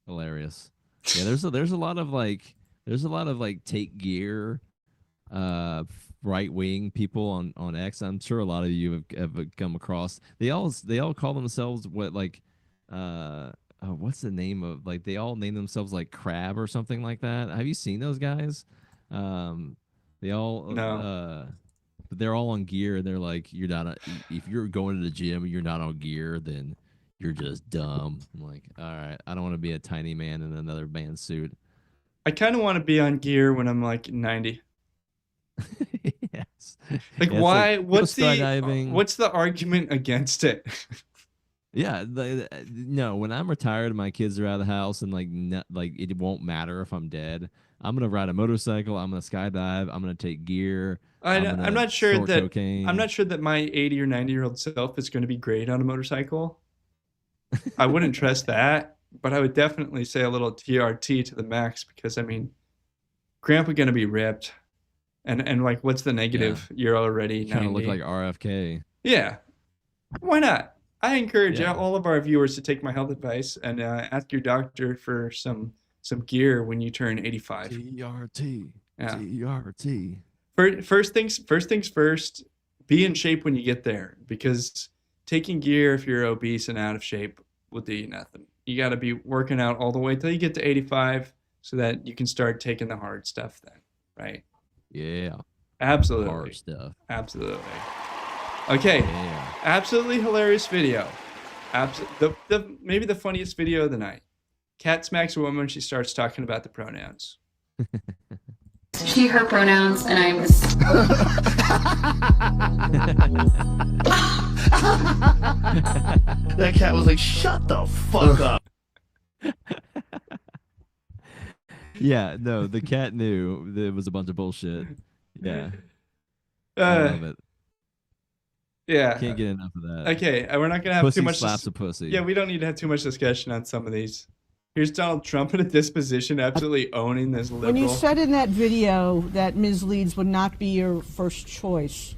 Hilarious. Yeah, there's a lot of like take gear right wing people on X. I'm sure a lot of you have come across. They all call themselves what, like, what's the name of, like, they all name themselves like Crab or something like that. Have you seen those guys? They all
No.
but they're all on gear, and they're like, you're not if you're going to the gym and you're not on gear, then you're just dumb. I'm like, all right, I don't want to be a tiny man in another man's suit.
I kind of want to be on gear when I'm like 90.
Yes.
Like,
Yeah,
why?
like,
What's
skydiving.
what's the argument against it?
Yeah, no. When I'm retired, my kids are out of the house, and like, it won't matter if I'm dead. I'm gonna ride a motorcycle. I'm gonna skydive. I'm gonna take gear.
I'm not sure
snort
that
cocaine.
I'm not sure that my 80 or 90-year-old self is going to be great on a motorcycle. I wouldn't trust that, but I would definitely say a little TRT to the max, because I mean, Grandpa gonna be ripped, and like, what's the negative?
Yeah.
You're already
Trying to
90.
look like RFK.
Yeah, why not? I encourage
Yeah.
all of our viewers to take my health advice and ask your doctor for some gear when you turn 85.
TRT.
Yeah.
TRT.
First things first, be in shape when you get there, because taking gear if you're obese and out of shape will do you nothing. You got to be working out all the way till you get to 85 so that you can start taking the hard stuff then, right?
Yeah.
Absolutely.
Hard stuff.
Absolutely. Okay.
Yeah.
Absolutely hilarious video. Maybe the funniest video of the night. Cat smacks a woman when she starts talking about the pronouns.
She, her pronouns, and I'm
That cat was like, shut the fuck up.
Yeah, no, the cat knew it was a bunch of bullshit. Yeah. I love it.
Yeah.
Can't get enough of that.
Okay, we're not going to have
Pussy
too much...
slaps a pussy.
Yeah, we don't need to have too much discussion on some of these. Here's Donald Trump in a disposition absolutely owning this liberal.
When you said in that video that Ms. Leeds would not be your first choice,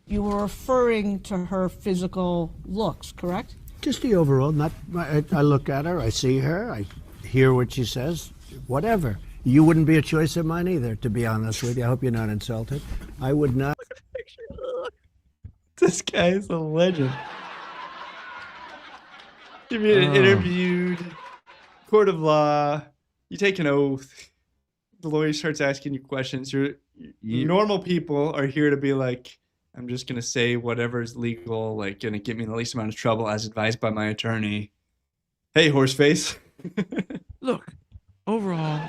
you were referring to her physical looks, correct?
Just the overall. I look at her, I see her, I hear what she says, whatever. You wouldn't be a choice of mine either, to be honest with you. I hope you're not insulted. I would not.
This guy is a legend. You being interviewed, court of law, you take an oath, the lawyer starts asking you questions. Normal people are here to be like, I'm just going to say whatever is legal, like going to get me in the least amount of trouble as advised by my attorney. Hey, horseface.
Look, overall,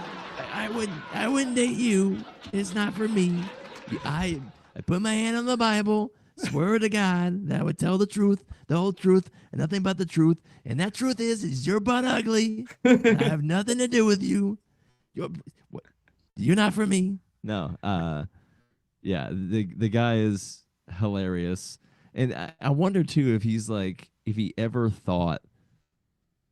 I wouldn't date you. It's not for me. I put my hand on the Bible, swear to God that I would tell the truth, the whole truth, and nothing but the truth. And that truth is your butt ugly. I have nothing to do with you. You're not for me.
No. Yeah, the guy is hilarious. And I wonder too if he's like, if he ever thought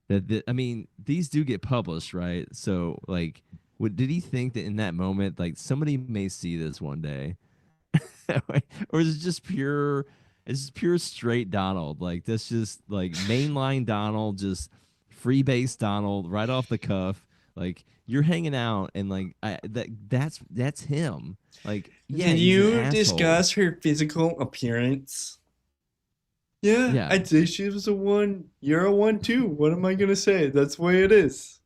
that I mean, these do get published, right? So like, did he think that in that moment, like, somebody may see this one day? Or is it just pure, it's just pure straight Donald? Like, that's just like mainline Donald, just freebase Donald, right off the cuff. Like, you're hanging out and like, that's him. Like, yeah.
Can
he's an
you
asshole.
discuss her physical appearance? Yeah, I'd say she was a 1. You're a 1 too. What am I gonna say? That's the way it is.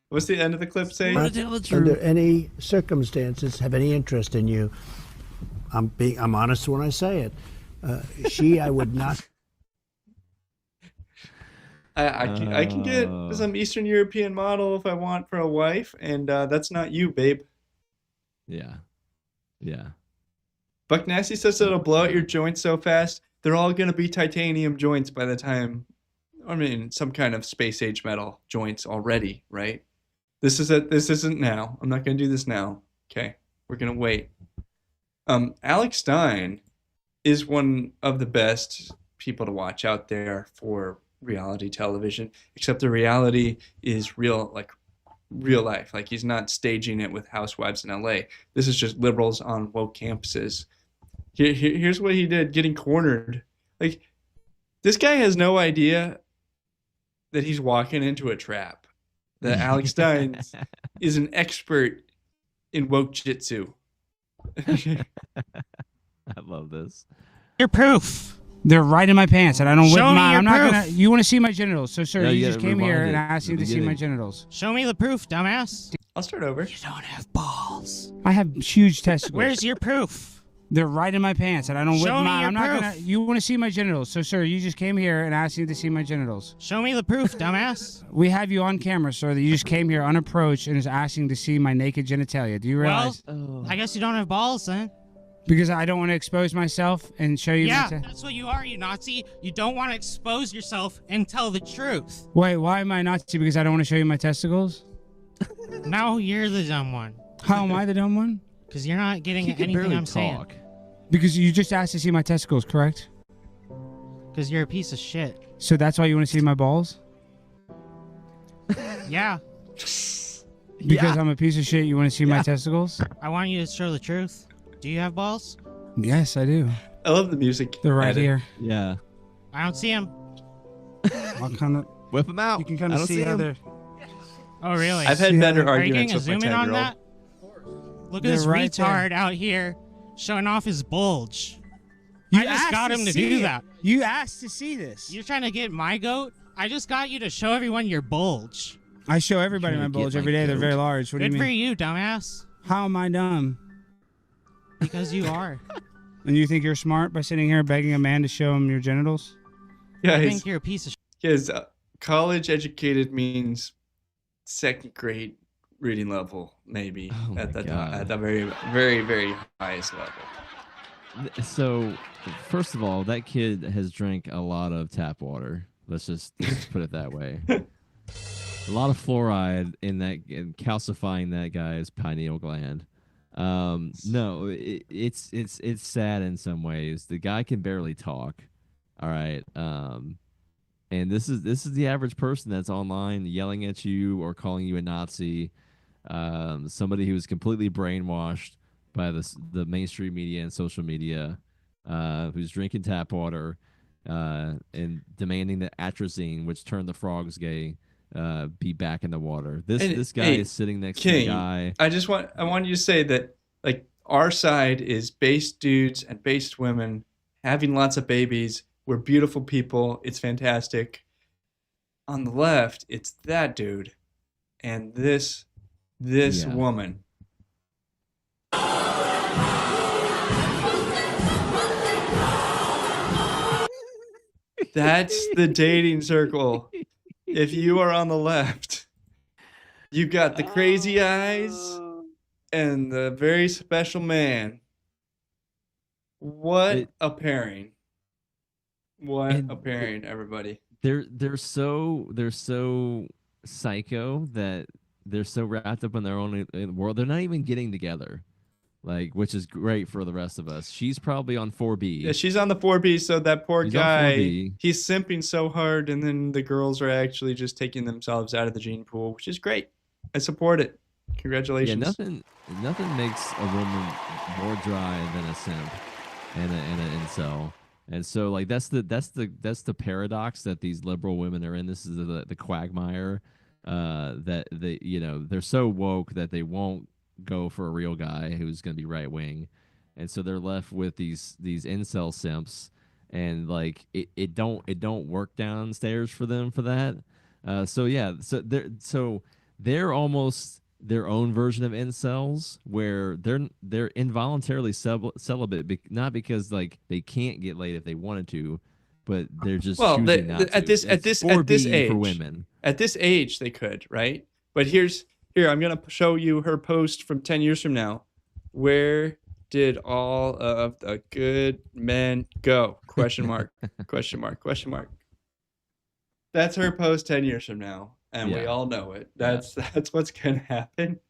What's the end of the clip say?
Not under any circumstances have any interest in you. I'm honest when I say it. I would not.
I can get some Eastern European model if I want for a wife, and that's not you, babe.
Yeah. Yeah.
Buck Nasty says it'll blow out your joints so fast, they're all going to be titanium joints by the time, I mean, some kind of space age metal joints already, right? This isn't now. I'm not going to do this now. Okay. We're going to wait. Alex Stein is one of the best people to watch out there for reality television, except the reality is real, like real life. Like, he's not staging it with housewives in LA. This is just liberals on woke campuses. Here's what he did, getting cornered. Like, this guy has no idea that he's walking into a trap. That Alex Stein is an expert in woke jitsu.
I love this.
Your proof.
They're right in my pants, and I don't whip
Show me
my.
your
I'm not
proof.
gonna. You want to see my genitals? So, sir,
No,
you
you
just
gotta
came here
rewind
and
it
asked
to
me
the
to see my
beginning.
genitals.
Show me the proof, dumbass.
I'll start over.
You don't have balls.
I have huge testicles.
Where's your proof?
They're right in my pants, and I don't whip
Show me
my.
your
I'm not
proof.
gonna. You want to see my genitals? So, sir, you just came here and asked me to see my genitals.
Show me the proof, dumbass.
We have you on camera, sir. That you just came here unapproached and is asking to see my naked genitalia. Do you realize?
Well, I guess you don't have balls then.
Because I don't want to expose myself and show you.
Yeah,
my
that's what you are, you Nazi. You don't want to expose yourself and tell the truth.
Wait, why am I Nazi? Because I don't want to show you my testicles?
No, you're the dumb one.
How am I the dumb one?
Because you're not getting
He can
anything
barely
I'm saying.
talk.
Because you just asked to see my testicles, correct?
Because you're a piece of shit.
So that's why you want to see my balls?
Yeah.
Because I'm a piece of shit, you want to see my testicles?
I want you to show the truth. Do you have balls?
Yes, I do.
I love the music.
They're right
added.
here.
Yeah.
I don't see them.
I'll kind of
whip them out.
You can kind
I
of
don't
see
see
how
'em.
they're.
Oh, really?
I've had better
Are you
arguments
getting a
with my
zoom in on
10-year-old.
that? Look at
They're
this
right
retard
there.
out here showing off his bulge.
You
I just
asked
got him to
see
do
it.
that.
You asked to see this.
You're trying to get my goat? I just got you to show everyone your bulge.
I show everybody my
Trying to get
bulge
my
every day. They're
goat.
very large. What
Good
do you
for
mean?
you, dumbass.
How am I dumb?
Because you are.
And you think you're smart by sitting here begging a man to show him your genitals?
Yeah,
I think you're a piece of
Because college educated means second grade reading level, maybe
Oh my
at the
God.
at the very, very, very highest level.
So, first of all, that kid has drank a lot of tap water. Let's just put it that way. A lot of fluoride in that, in calcifying that guy's pineal gland. No, it's sad in some ways. The guy can barely talk. All right. And this is the average person that's online yelling at you or calling you a Nazi. Somebody who is completely brainwashed by the mainstream media and social media, who's drinking tap water, and demanding that atrazine, which turned the frogs gay, be back in the water. This guy is sitting next to the guy.
I want you to say that, like, our side is based dudes and based women having lots of babies. We're beautiful people. It's fantastic. On the left, it's that dude and this
Yeah.
woman. That's the dating circle. If you are on the left, you got the crazy eyes and the very special man. What a pairing. What a pairing, everybody.
They're so psycho that they're so wrapped up in their own world. They're not even getting together, like, which is great for the rest of us. She's probably on 4B.
Yeah, she's on the 4B, so that poor
She's on
guy,
4B.
he's simping so hard, and then the girls are actually just taking themselves out of the gene pool, which is great. I support it. Congratulations.
Yeah, nothing makes a woman more dry than a simp and an incel. And so, like, that's the paradox that these liberal women are in. This is the quagmire, that they're so woke that they won't go for a real guy who's going to be right wing, and so they're left with these incel simps, and like it don't work downstairs for them for that. So they're almost their own version of incels, where they're involuntarily celibate, not because like they can't get laid if they wanted to, but they're just choosing not to.
At this
It's
age,
for women.
At this age, they could, right? But here, I'm gonna show you her post from 10 years from now. Where did all of the good men go? Question mark. Question mark. Question mark. That's her post 10 years from now, and we
Yeah.
all know it. That's what's gonna happen.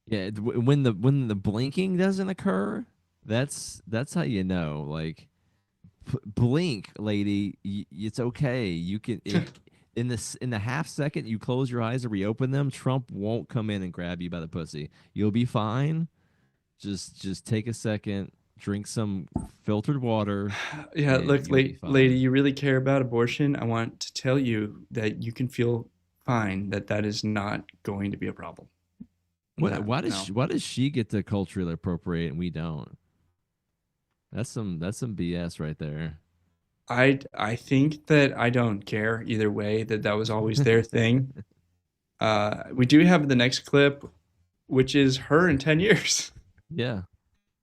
Yeah, when the blinking doesn't occur, that's how you know. Like, blink, lady, it's okay. You can in the half second you close your eyes or reopen them, Trump won't come in and grab you by the pussy. You'll be fine. Just take a second, drink some filtered water.
Yeah,
and
look,
you'll be fine.
lady, you really care about abortion. I want to tell you that you can feel fine, that is not going to be a problem.
Why does she get to culturally appropriate and we don't? That's some BS right there.
I think that I don't care either way, that was always their thing. We do have the next clip, which is her in 10 years.
Yeah.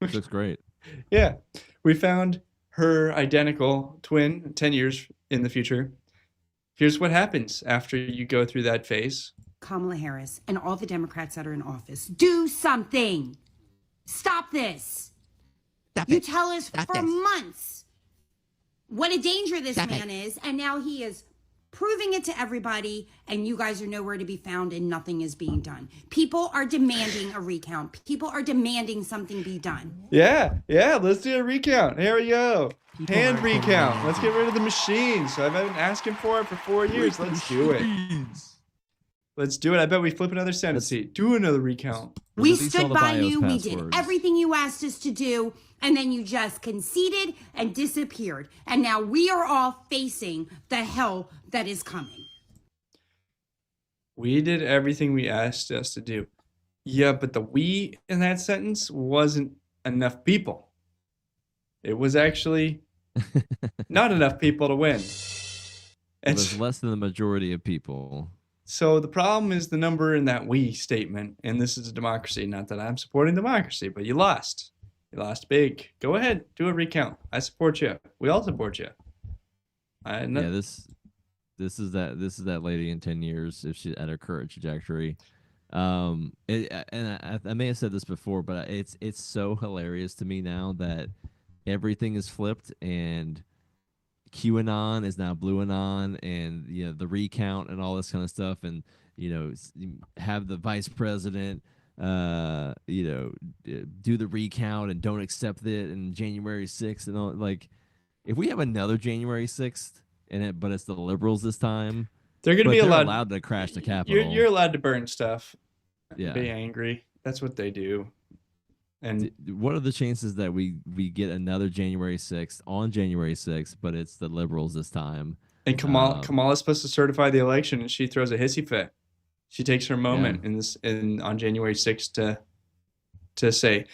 Looks great.
Yeah. We found her identical twin 10 years in the future. Here's what happens after you go through that phase.
Kamala Harris and all the Democrats that are in office, do something. Stop this. You tell us for months what a danger this man is, and now he is proving it to everybody, and you guys are nowhere to be found, and nothing is being done. People are demanding a recount. People are demanding something be done.
Yeah, let's do a recount. Here we go. Hand recount. Let's get rid of the machines. I've been asking for it for 4 years. Let's do it. Let's do it. I bet we flip another Senate seat. Do another recount.
We stood by you. We did everything you asked us to do, and then you just conceded and disappeared. And now we are all facing the hell that is coming.
We did everything we asked us to do. Yeah, but the we in that sentence wasn't enough people. It was actually not enough people to win.
It was less than the majority of people.
So the problem is the number in that we statement, and this is a democracy. Not that I'm supporting democracy, but you lost. You lost big. Go ahead, do a recount. I support you. We all support you.
This is that lady in 10 years if she's at her current trajectory. I may have said this before, but it's so hilarious to me now that everything is flipped and QAnon is now Blue Anon, and the recount and all this kind of stuff, and have the vice president do the recount and don't accept it, and January 6th and all. Like, if we have another January 6th but it's the liberals this time,
they're
allowed to crash the Capitol.
You're allowed to burn stuff.
Yeah.
Be angry. That's what they do. And
what are the chances that we get another January 6th on January 6th, but it's the liberals this time?
And Kamala's supposed to certify the election, and she throws a hissy fit. She takes her moment on January 6th to say,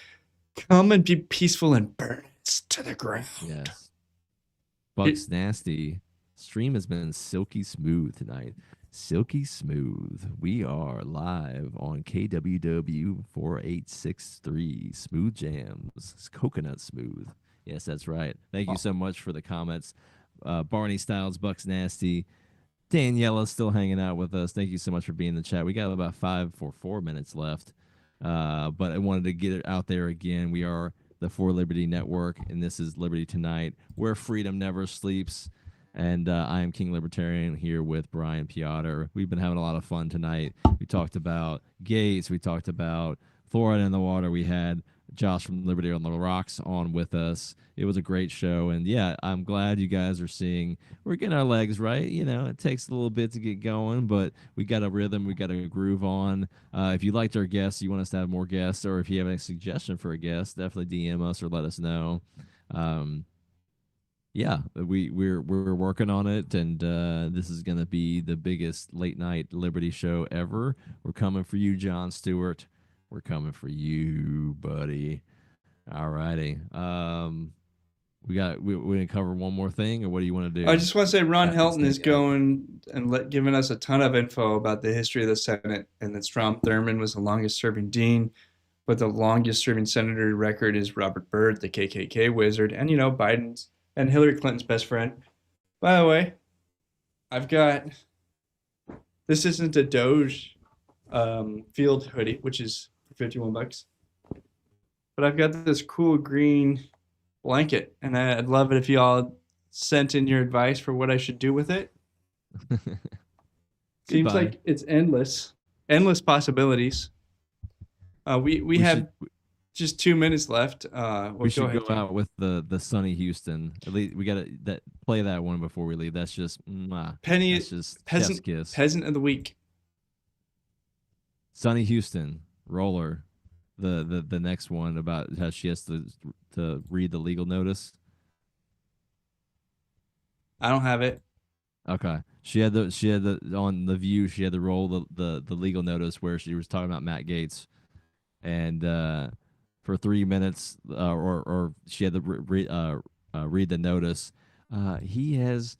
"Come and be peaceful and burn it to the ground."
Yes. Bucks Nasty. Stream has been silky smooth tonight. Silky smooth. We are live on KWW 4863 Smooth Jams. It's coconut smooth. Yes, that's right. Thank you so much for the comments. Barney Styles, Bucks Nasty, Daniela's still hanging out with us. Thank you so much for being in the chat. We got about 4 minutes left, but I wanted to get it out there again. We are the For Liberty Network, and this is Liberty Tonight, where freedom never sleeps. And I am King Libertarian here with Brian Piotr. We've been having a lot of fun tonight. We talked about Gates. We talked about fluoride in the water. We had Josh from Liberty on the Rocks on with us. It was a great show. And, yeah, I'm glad you guys are seeing we're getting our legs right. It takes a little bit to get going, but we got a rhythm. We got a groove on. If you liked our guests, you want us to have more guests, or if you have any suggestion for a guest, definitely DM us or let us know. Yeah, we're working on it, and this is going to be the biggest late night Liberty show ever. We're coming for you, Jon Stewart. We're coming for you, buddy. All righty. We're going to cover one more thing, or what do you want to do?
I just want to say Ron Helton is going and giving us a ton of info about the history of the Senate, and that Strom Thurmond was the longest serving dean, but the longest serving senator record is Robert Byrd, the KKK wizard, and Biden's and Hillary Clinton's best friend. By the way, this isn't a Doge field hoodie, which is $51, but I've got this cool green blanket, and I'd love it if you all sent in your advice for what I should do with it. Seems like it's endless possibilities. We have just 2 minutes left.
We should go out with the Sonny Houston. At least we got to play that one before we leave. That's just
Penny.
That's just
peasant
kiss.
Peasant of the week.
Sonny Houston, Roller, the next one about how she has to read the legal notice.
I don't have it.
Okay. She had the on The View. She had to roll the legal notice where she was talking about Matt Gaetz. and for 3 minutes, or she had to read the notice. He has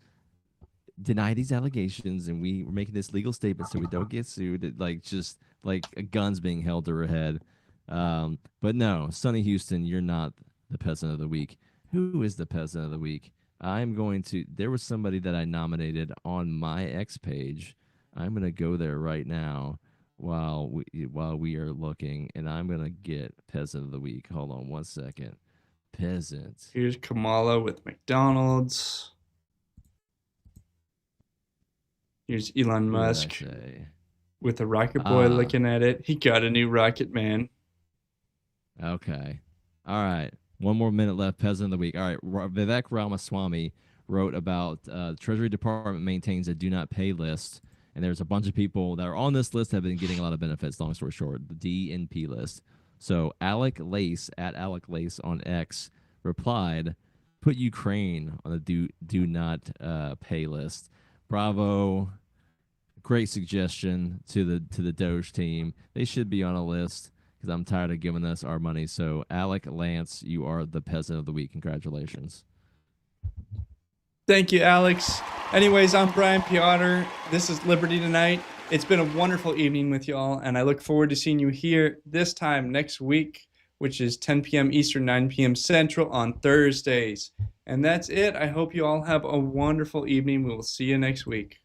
denied these allegations, and we're making this legal statement so we don't get sued. Like just like a gun's being held to her head. But no, Sonny Houston, you're not the peasant of the week. Who is the peasant of the week? There was somebody that I nominated on my X page. I'm going to go there right now while we are looking, and I'm going to get peasant of the week. Hold on one second. Peasant.
Here's Kamala with McDonald's. Here's Elon
What did I
Musk
say?
with the rocket boy looking at it. He got a new rocket man.
Okay. All right. One more minute left. Peasant of the week. All right. Vivek Ramaswamy wrote about Treasury Department maintains a do not pay list. And there's a bunch of people that are on this list that have been getting a lot of benefits, long story short, the DNP list. So Alec Lace, at Alec Lace on X, replied, put Ukraine on the do not pay list. Bravo. Great suggestion to the Doge team. They should be on a list because I'm tired of giving us our money. So Alec Lance, you are the peasant of the week. Congratulations.
Thank you, Alex. Anyways, I'm Brian Piotr. This is Liberty Tonight. It's been a wonderful evening with y'all, and I look forward to seeing you here this time next week, which is 10 p.m. Eastern, 9 p.m. Central on Thursdays. And that's it. I hope you all have a wonderful evening. We will see you next week.